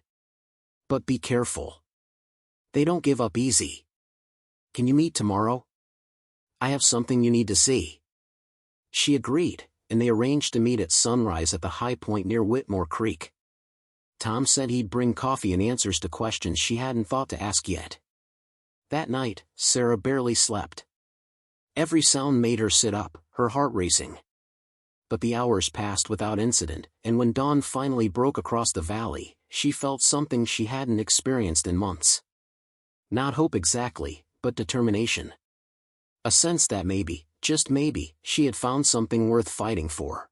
But be careful. They don't give up easy. Can you meet tomorrow? I have something you need to see. She agreed, and they arranged to meet at sunrise at the high point near Whitmore Creek. Tom said he'd bring coffee and answers to questions she hadn't thought to ask yet. That night, Sarah barely slept. Every sound made her sit up, her heart racing. But the hours passed without incident, and when dawn finally broke across the valley, she felt something she hadn't experienced in months. Not hope exactly, but determination. A sense that maybe, just maybe, she had found something worth fighting for.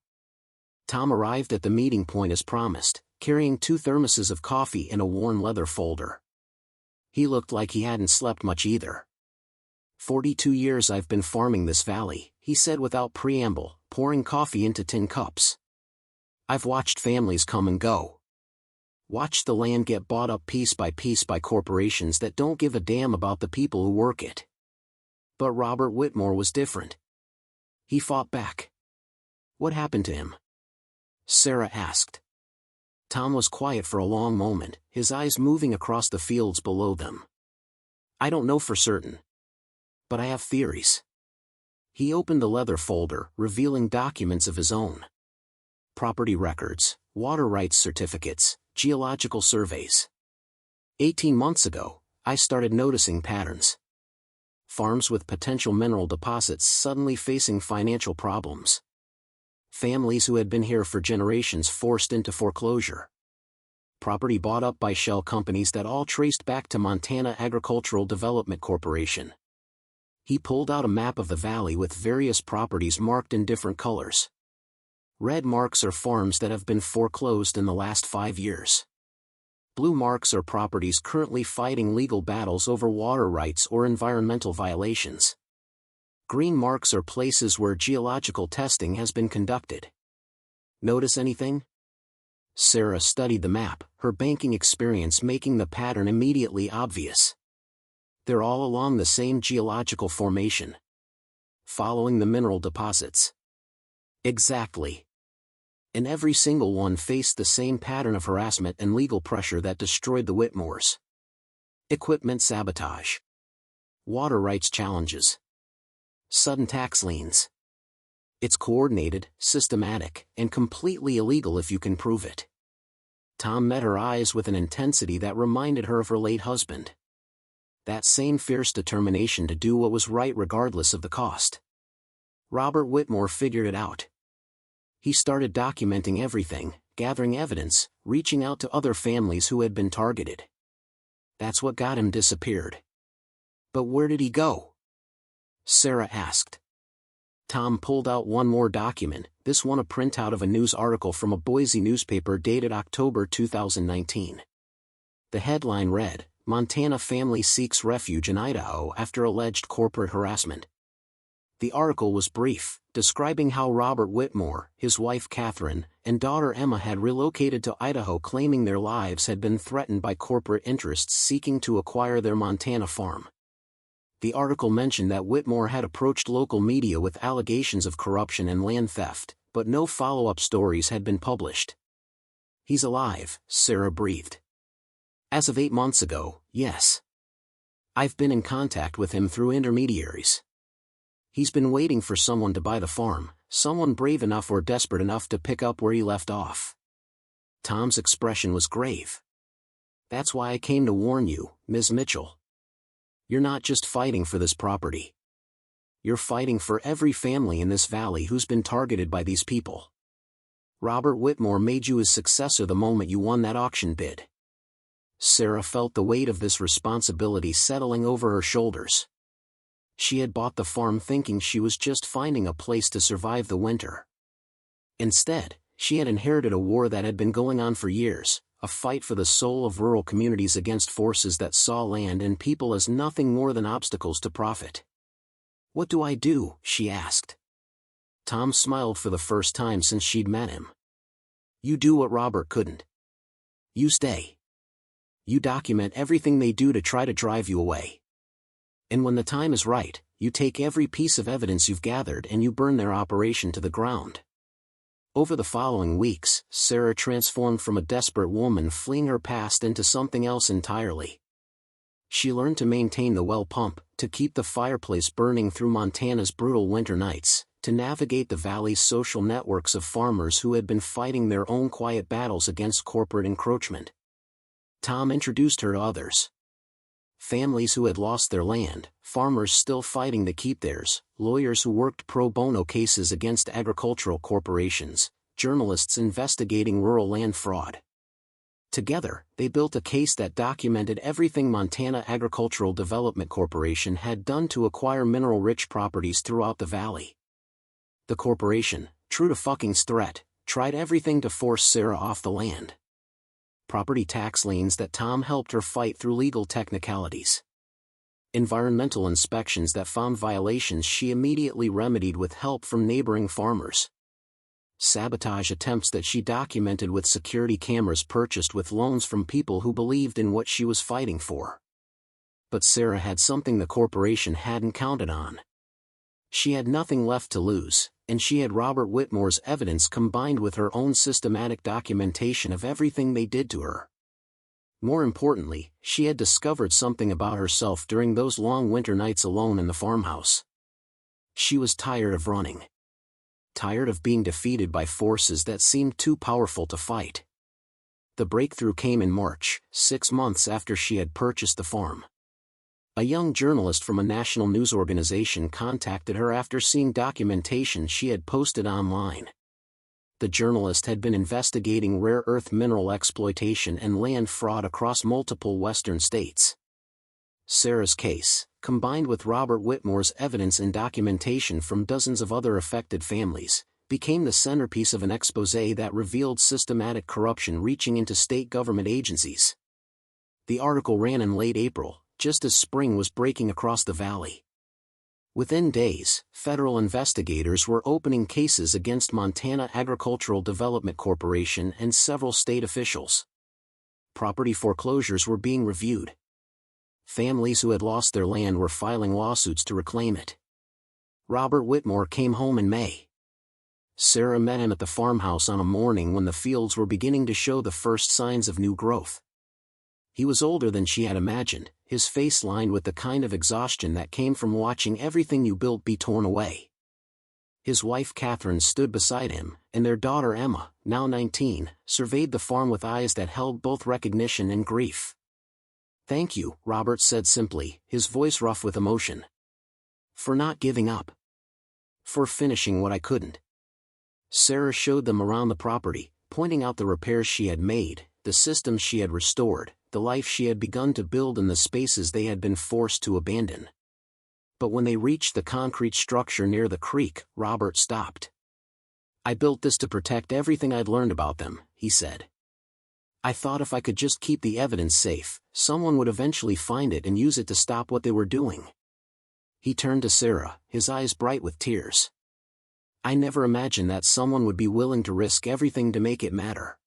Tom arrived at the meeting point as promised, carrying 2 thermoses of coffee and a worn leather folder. He looked like he hadn't slept much either. 42 years I've been farming this valley, he said without preamble, pouring coffee into tin cups. I've watched families come and go. Watched the land get bought up piece by corporations that don't give a damn about the people who work it. But Robert Whitmore was different. He fought back. What happened to him? Sarah asked. Tom was quiet for a long moment, his eyes moving across the fields below them. I don't know for certain. But I have theories. He opened the leather folder, revealing documents of his own. Property records, water rights certificates, geological surveys. 18 months ago, I started noticing patterns. Farms with potential mineral deposits suddenly facing financial problems. Families who had been here for generations forced into foreclosure. Property bought up by shell companies that all traced back to Montana Agricultural Development Corporation. He pulled out a map of the valley with various properties marked in different colors. Red marks are farms that have been foreclosed in the last 5 years. Blue marks are properties currently fighting legal battles over water rights or environmental violations. Green marks are places where geological testing has been conducted. Notice anything? Sarah studied the map, her banking experience making the pattern immediately obvious. They're all along the same geological formation. Following the mineral deposits. Exactly. And every single one faced the same pattern of harassment and legal pressure that destroyed the Whitmores. Equipment sabotage. Water rights challenges. Sudden tax liens. It's coordinated, systematic, and completely illegal if you can prove it. Tom met her eyes with an intensity that reminded her of her late husband. That same fierce determination to do what was right regardless of the cost. Robert Whitmore figured it out. He started documenting everything, gathering evidence, reaching out to other families who had been targeted. That's what got him disappeared. But where did he go? Sarah asked. Tom pulled out one more document, this one a printout of a news article from a Boise newspaper dated October 2019. The headline read, Montana family seeks refuge in Idaho after alleged corporate harassment. The article was brief, describing how Robert Whitmore, his wife Catherine, and daughter Emma had relocated to Idaho claiming their lives had been threatened by corporate interests seeking to acquire their Montana farm. The article mentioned that Whitmore had approached local media with allegations of corruption and land theft, but no follow-up stories had been published. He's alive, Sarah breathed. As of 8 months ago, yes. I've been in contact with him through intermediaries. He's been waiting for someone to buy the farm, someone brave enough or desperate enough to pick up where he left off. Tom's expression was grave. "That's why I came to warn you, Ms. Mitchell. You're not just fighting for this property. You're fighting for every family in this valley who's been targeted by these people. Robert Whitmore made you his successor the moment you won that auction bid." Sarah felt the weight of this responsibility settling over her shoulders. She had bought the farm thinking she was just finding a place to survive the winter. Instead, she had inherited a war that had been going on for years, a fight for the soul of rural communities against forces that saw land and people as nothing more than obstacles to profit. "What do I do?" she asked. Tom smiled for the first time since she'd met him. "You do what Robert couldn't. You stay. You document everything they do to try to drive you away. And when the time is right, you take every piece of evidence you've gathered and you burn their operation to the ground." Over the following weeks, Sarah transformed from a desperate woman fleeing her past into something else entirely. She learned to maintain the well pump, to keep the fireplace burning through Montana's brutal winter nights, to navigate the valley's social networks of farmers who had been fighting their own quiet battles against corporate encroachment. Tom introduced her to others. Families who had lost their land, farmers still fighting to keep theirs, lawyers who worked pro bono cases against agricultural corporations, journalists investigating rural land fraud. Together, they built a case that documented everything Montana Agricultural Development Corporation had done to acquire mineral-rich properties throughout the valley. The corporation, true to fucking's threat, tried everything to force Sarah off the land. Property tax liens that Tom helped her fight through legal technicalities. Environmental inspections that found violations she immediately remedied with help from neighboring farmers. Sabotage attempts that she documented with security cameras purchased with loans from people who believed in what she was fighting for. But Sarah had something the corporation hadn't counted on. She had nothing left to lose, and she had Robert Whitmore's evidence combined with her own systematic documentation of everything they did to her. More importantly, she had discovered something about herself during those long winter nights alone in the farmhouse. She was tired of running. Tired of being defeated by forces that seemed too powerful to fight. The breakthrough came in March, 6 months after she had purchased the farm. A young journalist from a national news organization contacted her after seeing documentation she had posted online. The journalist had been investigating rare earth mineral exploitation and land fraud across multiple western states. Sarah's case, combined with Robert Whitmore's evidence and documentation from dozens of other affected families, became the centerpiece of an exposé that revealed systematic corruption reaching into state government agencies. The article ran in late April, just as spring was breaking across the valley. Within days, federal investigators were opening cases against Montana Agricultural Development Corporation and several state officials. Property foreclosures were being reviewed. Families who had lost their land were filing lawsuits to reclaim it. Robert Whitmore came home in May. Sarah met him at the farmhouse on a morning when the fields were beginning to show the first signs of new growth. He was older than she had imagined, his face lined with the kind of exhaustion that came from watching everything you built be torn away. His wife Catherine stood beside him, and their daughter Emma, now 19, surveyed the farm with eyes that held both recognition and grief. "Thank you," Robert said simply, his voice rough with emotion. "For not giving up. For finishing what I couldn't." Sarah showed them around the property, pointing out the repairs she had made, the systems she had restored, the life she had begun to build in the spaces they had been forced to abandon. But when they reached the concrete structure near the creek, Robert stopped. "I built this to protect everything I'd learned about them," he said. "I thought if I could just keep the evidence safe, someone would eventually find it and use it to stop what they were doing." He turned to Sarah, his eyes bright with tears. "I never imagined that someone would be willing to risk everything to make it matter."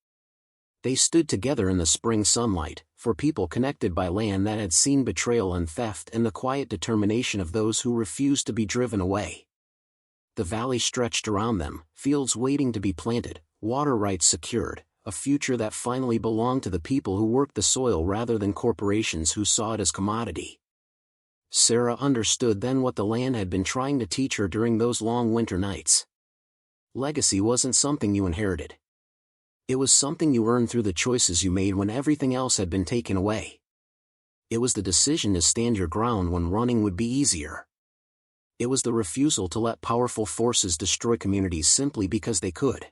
They stood together in the spring sunlight, for people connected by land that had seen betrayal and theft and the quiet determination of those who refused to be driven away. The valley stretched around them, fields waiting to be planted, water rights secured, a future that finally belonged to the people who worked the soil rather than corporations who saw it as commodity. Sarah understood then what the land had been trying to teach her during those long winter nights. Legacy wasn't something you inherited. It was something you earned through the choices you made when everything else had been taken away. It was the decision to stand your ground when running would be easier. It was the refusal to let powerful forces destroy communities simply because they could.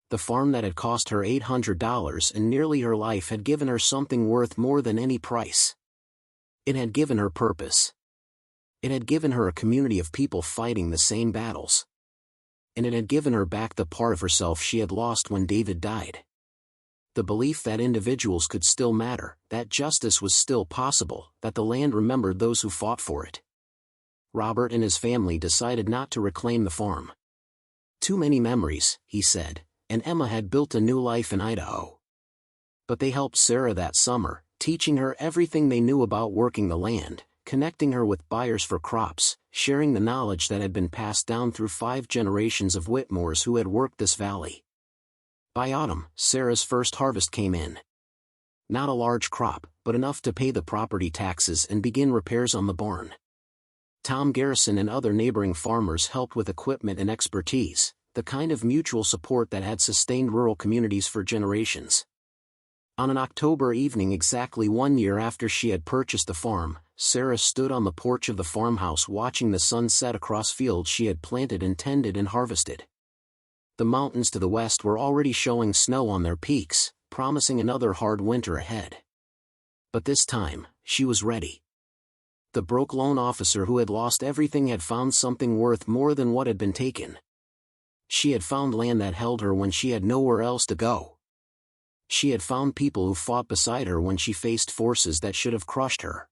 The farm that had cost her $800 and nearly her life had given her something worth more than any price. It had given her purpose. It had given her a community of people fighting the same battles. And it had given her back the part of herself she had lost when David died. The belief that individuals could still matter, that justice was still possible, that the land remembered those who fought for it. Robert and his family decided not to reclaim the farm. Too many memories, he said, and Emma had built a new life in Idaho. But they helped Sarah that summer, teaching her everything they knew about working the land, connecting her with buyers for crops, sharing the knowledge that had been passed down through 5 generations of Whitmores who had worked this valley. By autumn, Sarah's first harvest came in. Not a large crop, but enough to pay the property taxes and begin repairs on the barn. Tom Garrison and other neighboring farmers helped with equipment and expertise, the kind of mutual support that had sustained rural communities for generations. On an October evening exactly 1 year after she had purchased the farm, Sarah stood on the porch of the farmhouse watching the sun set across fields she had planted and tended and harvested. The mountains to the west were already showing snow on their peaks, promising another hard winter ahead. But this time, she was ready. The broke loan officer who had lost everything had found something worth more than what had been taken. She had found land that held her when she had nowhere else to go. She had found people who fought beside her when she faced forces that should have crushed her.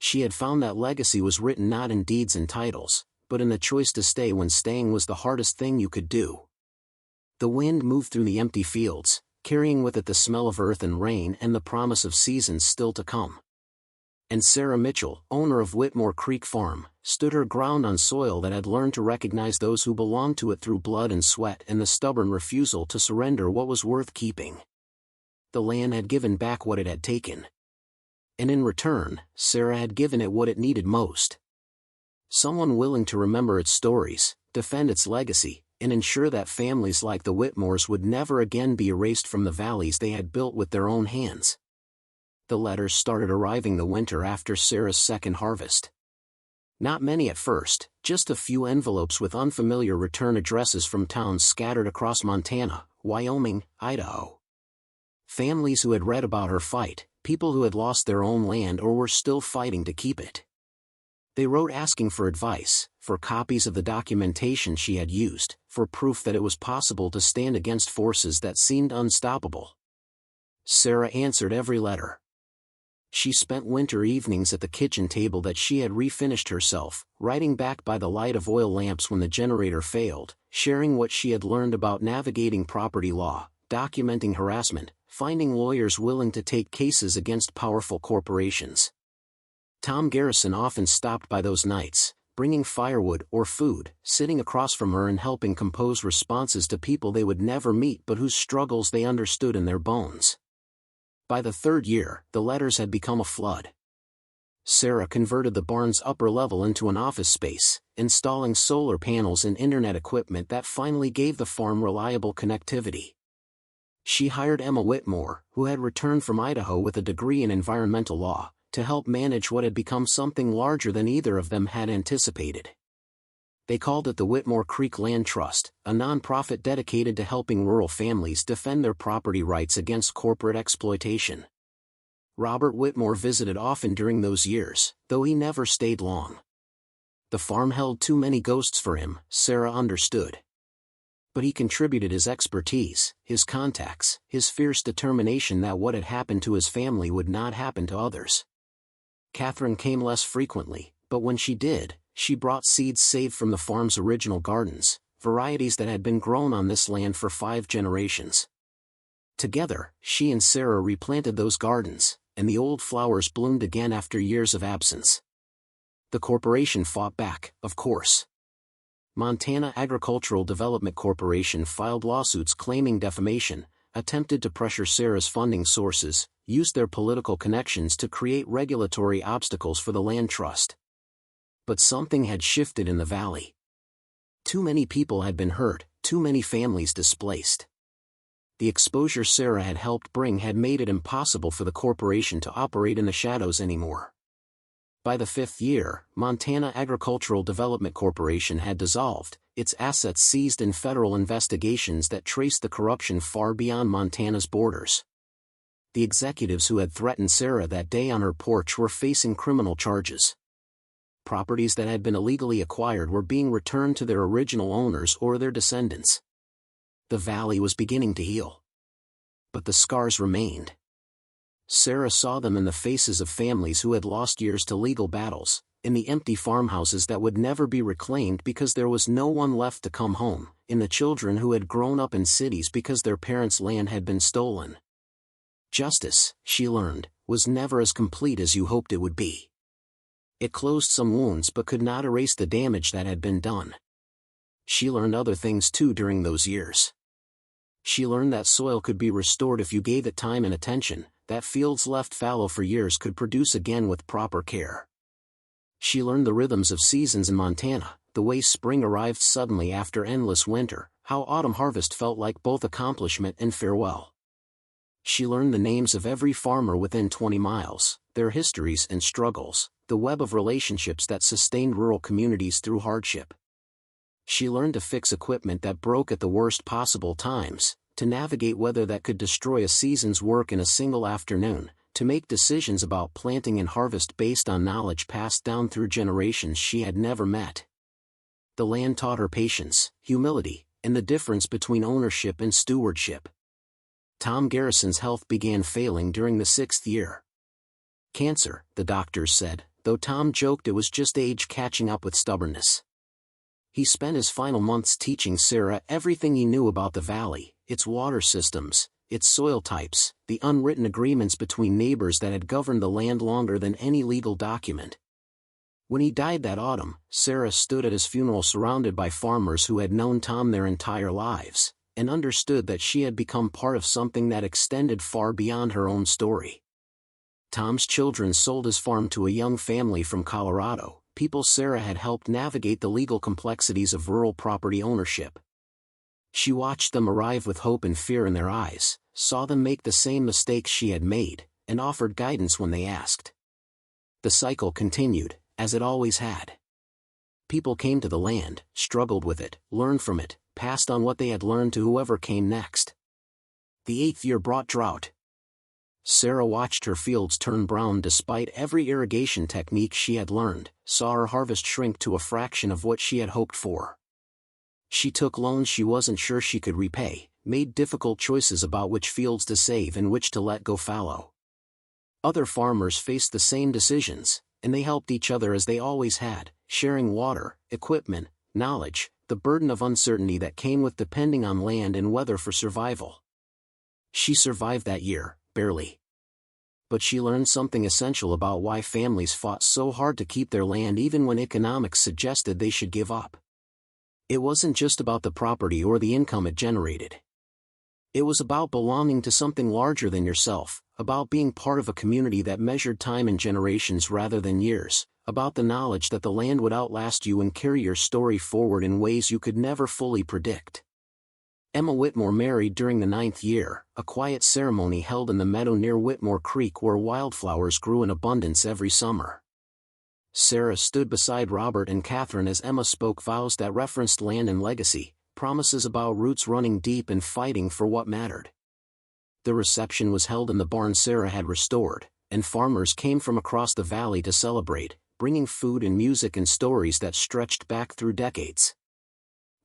She had found that legacy was written not in deeds and titles, but in the choice to stay when staying was the hardest thing you could do. The wind moved through the empty fields, carrying with it the smell of earth and rain and the promise of seasons still to come. And Sarah Mitchell, owner of Whitmore Creek Farm, stood her ground on soil that had learned to recognize those who belonged to it through blood and sweat and the stubborn refusal to surrender what was worth keeping. The land had given back what it had taken. And in return, Sarah had given it what it needed most. Someone willing to remember its stories, defend its legacy, and ensure that families like the Whitmores would never again be erased from the valleys they had built with their own hands. The letters started arriving the winter after Sarah's second harvest. Not many at first, just a few envelopes with unfamiliar return addresses from towns scattered across Montana, Wyoming, Idaho. Families who had read about her fight, people who had lost their own land or were still fighting to keep it. They wrote asking for advice, for copies of the documentation she had used, for proof that it was possible to stand against forces that seemed unstoppable. Sarah answered every letter. She spent winter evenings at the kitchen table that she had refinished herself, writing back by the light of oil lamps when the generator failed, sharing what she had learned about navigating property law, documenting harassment, finding lawyers willing to take cases against powerful corporations. Tom Garrison often stopped by those nights, bringing firewood or food, sitting across from her and helping compose responses to people they would never meet but whose struggles they understood in their bones. By the 3rd year, the letters had become a flood. Sarah converted the barn's upper level into an office space, installing solar panels and internet equipment that finally gave the farm reliable connectivity. She hired Emma Whitmore, who had returned from Idaho with a degree in environmental law, to help manage what had become something larger than either of them had anticipated. They called it the Whitmore Creek Land Trust, a nonprofit dedicated to helping rural families defend their property rights against corporate exploitation. Robert Whitmore visited often during those years, though he never stayed long. The farm held too many ghosts for him, Sarah understood. But he contributed his expertise, his contacts, his fierce determination that what had happened to his family would not happen to others. Catherine came less frequently, but when she did, she brought seeds saved from the farm's original gardens, varieties that had been grown on this land for 5 generations. Together, she and Sarah replanted those gardens, and the old flowers bloomed again after years of absence. The corporation fought back, of course. Montana Agricultural Development Corporation filed lawsuits claiming defamation, attempted to pressure Sarah's funding sources, used their political connections to create regulatory obstacles for the land trust. But something had shifted in the valley. Too many people had been hurt, too many families displaced. The exposure Sarah had helped bring had made it impossible for the corporation to operate in the shadows anymore. By the 5th year, Montana Agricultural Development Corporation had dissolved, its assets seized in federal investigations that traced the corruption far beyond Montana's borders. The executives who had threatened Sarah that day on her porch were facing criminal charges. Properties that had been illegally acquired were being returned to their original owners or their descendants. The valley was beginning to heal. But the scars remained. Sarah saw them in the faces of families who had lost years to legal battles, in the empty farmhouses that would never be reclaimed because there was no one left to come home, in the children who had grown up in cities because their parents' land had been stolen. Justice, she learned, was never as complete as you hoped it would be. It closed some wounds but could not erase the damage that had been done. She learned other things too during those years. She learned that soil could be restored if you gave it time and attention, that fields left fallow for years could produce again with proper care. She learned the rhythms of seasons in Montana, the way spring arrived suddenly after endless winter, how autumn harvest felt like both accomplishment and farewell. She learned the names of every farmer within 20 miles, their histories and struggles, the web of relationships that sustained rural communities through hardship. She learned to fix equipment that broke at the worst possible times, to navigate weather that could destroy a season's work in a single afternoon, to make decisions about planting and harvest based on knowledge passed down through generations she had never met. The land taught her patience, humility, and the difference between ownership and stewardship. Tom Garrison's health began failing during the 6th year. Cancer, the doctors said, though Tom joked it was just age catching up with stubbornness. He spent his final months teaching Sarah everything he knew about the valley, its water systems, its soil types, the unwritten agreements between neighbors that had governed the land longer than any legal document. When he died that autumn, Sarah stood at his funeral surrounded by farmers who had known Tom their entire lives, and understood that she had become part of something that extended far beyond her own story. Tom's children sold his farm to a young family from Colorado, people Sarah had helped navigate the legal complexities of rural property ownership. She watched them arrive with hope and fear in their eyes, saw them make the same mistakes she had made, and offered guidance when they asked. The cycle continued, as it always had. People came to the land, struggled with it, learned from it, passed on what they had learned to whoever came next. The 8th year brought drought. Sarah watched her fields turn brown despite every irrigation technique she had learned, saw her harvest shrink to a fraction of what she had hoped for. She took loans she wasn't sure she could repay, made difficult choices about which fields to save and which to let go fallow. Other farmers faced the same decisions, and they helped each other as they always had, sharing water, equipment, knowledge, the burden of uncertainty that came with depending on land and weather for survival. She survived that year, barely. But she learned something essential about why families fought so hard to keep their land even when economics suggested they should give up. It wasn't just about the property or the income it generated. It was about belonging to something larger than yourself, about being part of a community that measured time in generations rather than years, about the knowledge that the land would outlast you and carry your story forward in ways you could never fully predict. Emma Whitmore married during the 9th year, a quiet ceremony held in the meadow near Whitmore Creek where wildflowers grew in abundance every summer. Sarah stood beside Robert and Catherine as Emma spoke vows that referenced land and legacy, promises about roots running deep and fighting for what mattered. The reception was held in the barn Sarah had restored, and farmers came from across the valley to celebrate, bringing food and music and stories that stretched back through decades.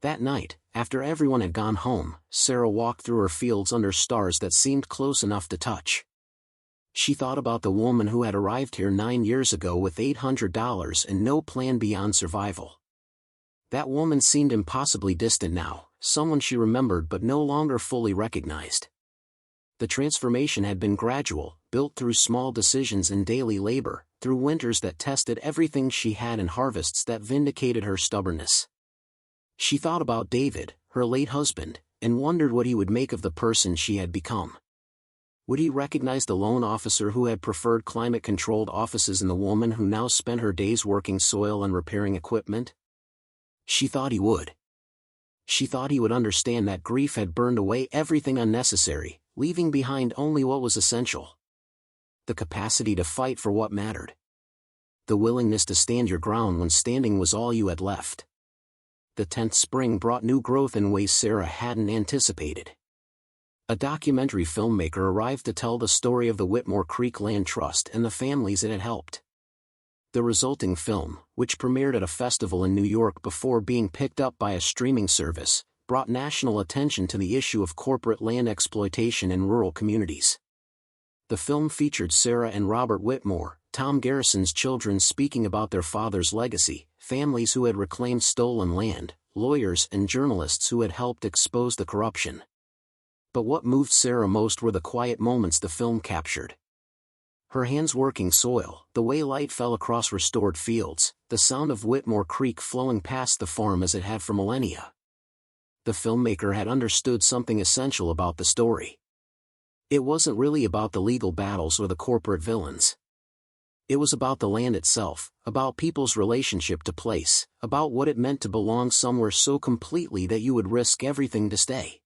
That night, after everyone had gone home, Sarah walked through her fields under stars that seemed close enough to touch. She thought about the woman who had arrived here 9 years ago with $800 and no plan beyond survival. That woman seemed impossibly distant now, someone she remembered but no longer fully recognized. The transformation had been gradual, built through small decisions and daily labor, through winters that tested everything she had and harvests that vindicated her stubbornness. She thought about David, her late husband, and wondered what he would make of the person she had become. Would he recognize the loan officer who had preferred climate-controlled offices in the woman who now spent her days working soil and repairing equipment? She thought he would. She thought he would understand that grief had burned away everything unnecessary, leaving behind only what was essential. The capacity to fight for what mattered. The willingness to stand your ground when standing was all you had left. The 10th spring brought new growth in ways Sarah hadn't anticipated. A documentary filmmaker arrived to tell the story of the Whitmore Creek Land Trust and the families it had helped. The resulting film, which premiered at a festival in New York before being picked up by a streaming service, brought national attention to the issue of corporate land exploitation in rural communities. The film featured Sarah and Robert Whitmore, Tom Garrison's children, speaking about their father's legacy, families who had reclaimed stolen land, lawyers and journalists who had helped expose the corruption. But what moved Sarah most were the quiet moments the film captured. Her hands working soil, the way light fell across restored fields, the sound of Whitmore Creek flowing past the farm as it had for millennia. The filmmaker had understood something essential about the story. It wasn't really about the legal battles or the corporate villains. It was about the land itself, about people's relationship to place, about what it meant to belong somewhere so completely that you would risk everything to stay.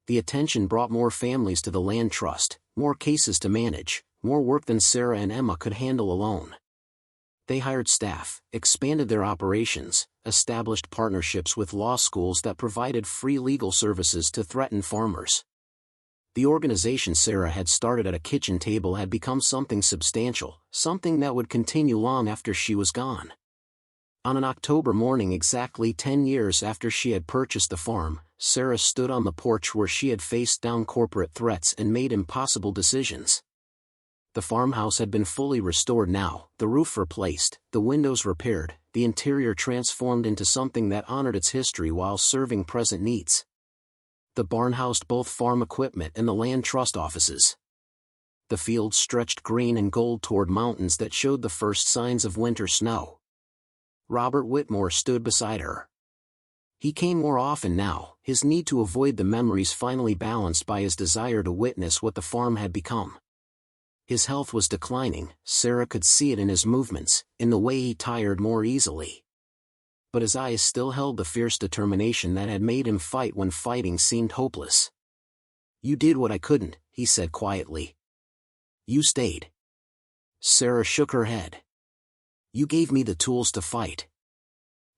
The attention brought more families to the land trust, more cases to manage, more work than Sarah and Emma could handle alone. They hired staff, expanded their operations, established partnerships with law schools that provided free legal services to threatened farmers. The organization Sarah had started at a kitchen table had become something substantial, something that would continue long after she was gone. On an October morning exactly 10 years after she had purchased the farm, Sarah stood on the porch where she had faced down corporate threats and made impossible decisions. The farmhouse had been fully restored now, the roof replaced, the windows repaired, the interior transformed into something that honored its history while serving present needs. The barn housed both farm equipment and the land trust offices. The fields stretched green and gold toward mountains that showed the first signs of winter snow. Robert Whitmore stood beside her. He came more often now, his need to avoid the memories finally balanced by his desire to witness what the farm had become. His health was declining, Sarah could see it in his movements, in the way he tired more easily. But his eyes still held the fierce determination that had made him fight when fighting seemed hopeless. "You did what I couldn't," he said quietly. "You stayed." Sarah shook her head. "You gave me the tools to fight.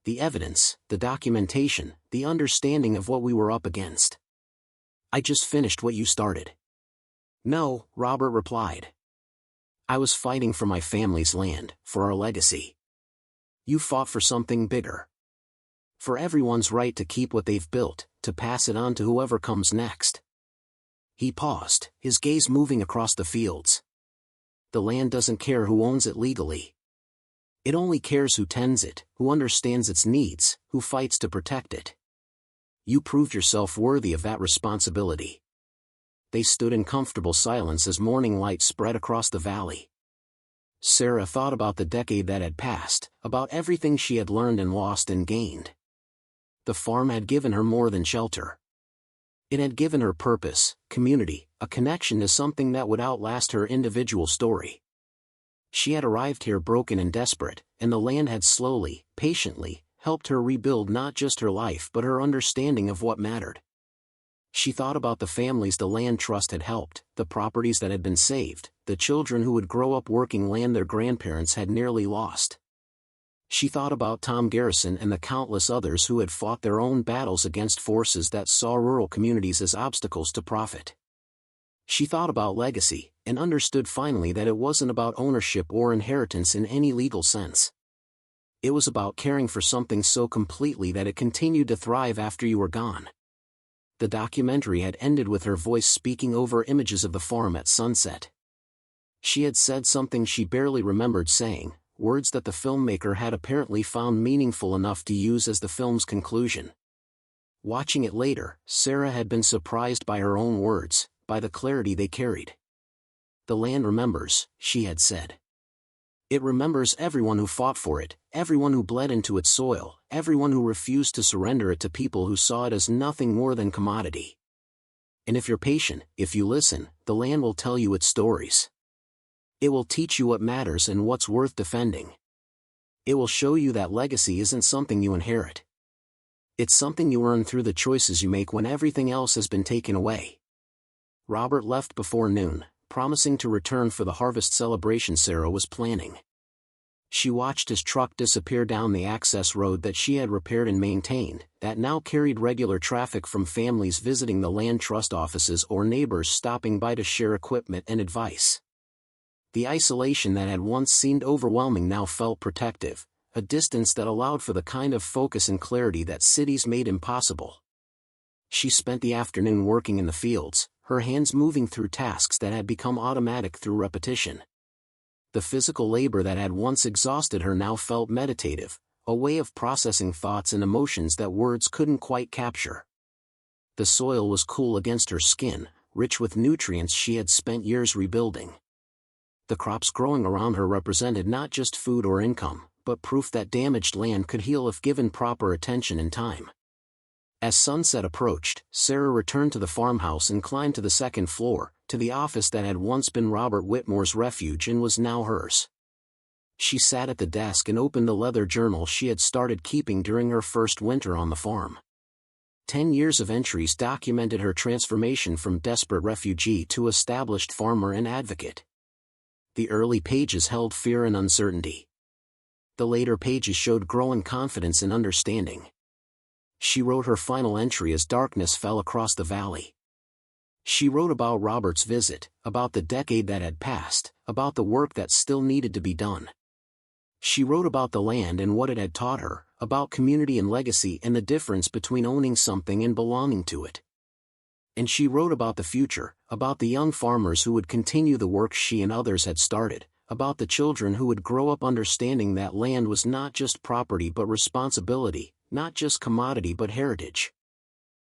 The evidence, the documentation, the understanding of what we were up against. I just finished what you started." "No," Robert replied. "I was fighting for my family's land, for our legacy. You fought for something bigger. For everyone's right to keep what they've built, to pass it on to whoever comes next." He paused, his gaze moving across the fields. "The land doesn't care who owns it legally. It only cares who tends it, who understands its needs, who fights to protect it. You proved yourself worthy of that responsibility." They stood in comfortable silence as morning light spread across the valley. Sarah thought about the decade that had passed, about everything she had learned and lost and gained. The farm had given her more than shelter. It had given her purpose, community, a connection to something that would outlast her individual story. She had arrived here broken and desperate, and the land had slowly, patiently, helped her rebuild not just her life but her understanding of what mattered. She thought about the families the land trust had helped, the properties that had been saved, the children who would grow up working land their grandparents had nearly lost. She thought about Tom Garrison and the countless others who had fought their own battles against forces that saw rural communities as obstacles to profit. She thought about legacy, and understood finally that it wasn't about ownership or inheritance in any legal sense. It was about caring for something so completely that it continued to thrive after you were gone. The documentary had ended with her voice speaking over images of the farm at sunset. She had said something she barely remembered saying, words that the filmmaker had apparently found meaningful enough to use as the film's conclusion. Watching it later, Sarah had been surprised by her own words, by the clarity they carried. "The land remembers," she had said. "It remembers everyone who fought for it, everyone who bled into its soil, everyone who refused to surrender it to people who saw it as nothing more than commodity. And if you're patient, if you listen, the land will tell you its stories. It will teach you what matters and what's worth defending. It will show you that legacy isn't something you inherit. It's something you earn through the choices you make when everything else has been taken away. Robert left before noon, promising to return for the harvest celebration Sarah was planning. She watched his truck disappear down the access road that she had repaired and maintained, that now carried regular traffic from families visiting the land trust offices or neighbors stopping by to share equipment and advice. The isolation that had once seemed overwhelming now felt protective, a distance that allowed for the kind of focus and clarity that cities made impossible. She spent the afternoon working in the fields, her hands moving through tasks that had become automatic through repetition. The physical labor that had once exhausted her now felt meditative, a way of processing thoughts and emotions that words couldn't quite capture. The soil was cool against her skin, rich with nutrients she had spent years rebuilding. The crops growing around her represented not just food or income, but proof that damaged land could heal if given proper attention and time. As sunset approached, Sarah returned to the farmhouse and climbed to the second floor, to the office that had once been Robert Whitmore's refuge and was now hers. She sat at the desk and opened the leather journal she had started keeping during her first winter on the farm. 10 years of entries documented her transformation from desperate refugee to established farmer and advocate. The early pages held fear and uncertainty. The later pages showed growing confidence and understanding. She wrote her final entry as darkness fell across the valley. She wrote about Robert's visit, about the decade that had passed, about the work that still needed to be done. She wrote about the land and what it had taught her, about community and legacy and the difference between owning something and belonging to it. And she wrote about the future, about the young farmers who would continue the work she and others had started, about the children who would grow up understanding that land was not just property but responsibility, not just commodity but heritage.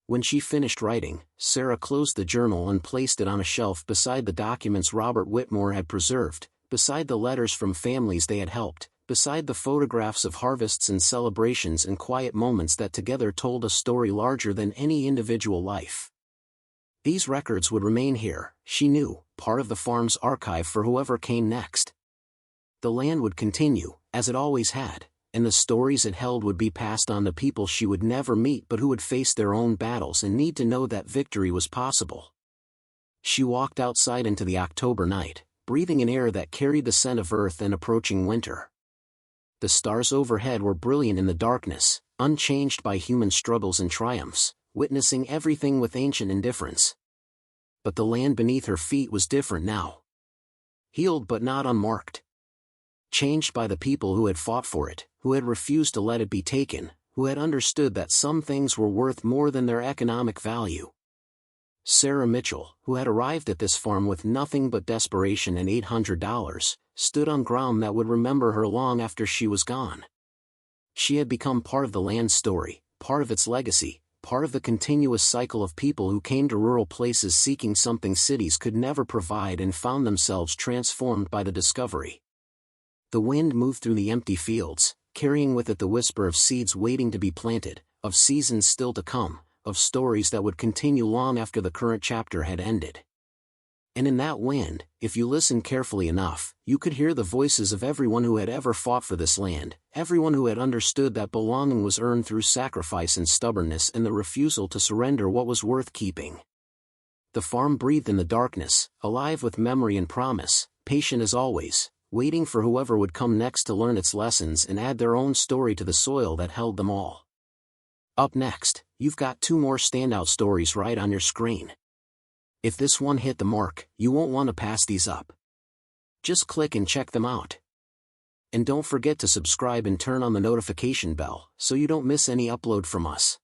When she finished writing, Sarah closed the journal and placed it on a shelf beside the documents Robert Whitmore had preserved, beside the letters from families they had helped, beside the photographs of harvests and celebrations and quiet moments that together told a story larger than any individual life. These records would remain here, she knew, part of the farm's archive for whoever came next. The land would continue, as it always had, and the stories it held would be passed on to people she would never meet but who would face their own battles and need to know that victory was possible. She walked outside into the October night, breathing an air that carried the scent of earth and approaching winter. The stars overhead were brilliant in the darkness, unchanged by human struggles and triumphs, witnessing everything with ancient indifference. But the land beneath her feet was different now. Healed but not unmarked. Changed by the people who had fought for it, who had refused to let it be taken, who had understood that some things were worth more than their economic value. Sarah Mitchell, who had arrived at this farm with nothing but desperation and $800, stood on ground that would remember her long after she was gone. She had become part of the land's story, part of its legacy, part of the continuous cycle of people who came to rural places seeking something cities could never provide and found themselves transformed by the discovery. The wind moved through the empty fields, carrying with it the whisper of seeds waiting to be planted, of seasons still to come, of stories that would continue long after the current chapter had ended. And in that wind, if you listened carefully enough, you could hear the voices of everyone who had ever fought for this land, everyone who had understood that belonging was earned through sacrifice and stubbornness and the refusal to surrender what was worth keeping. The farm breathed in the darkness, alive with memory and promise, patient as always, waiting for whoever would come next to learn its lessons and add their own story to the soil that held them all. Up next, you've got 2 more standout stories right on your screen. If this one hit the mark, you won't want to pass these up. Just click and check them out. And don't forget to subscribe and turn on the notification bell so you don't miss any upload from us.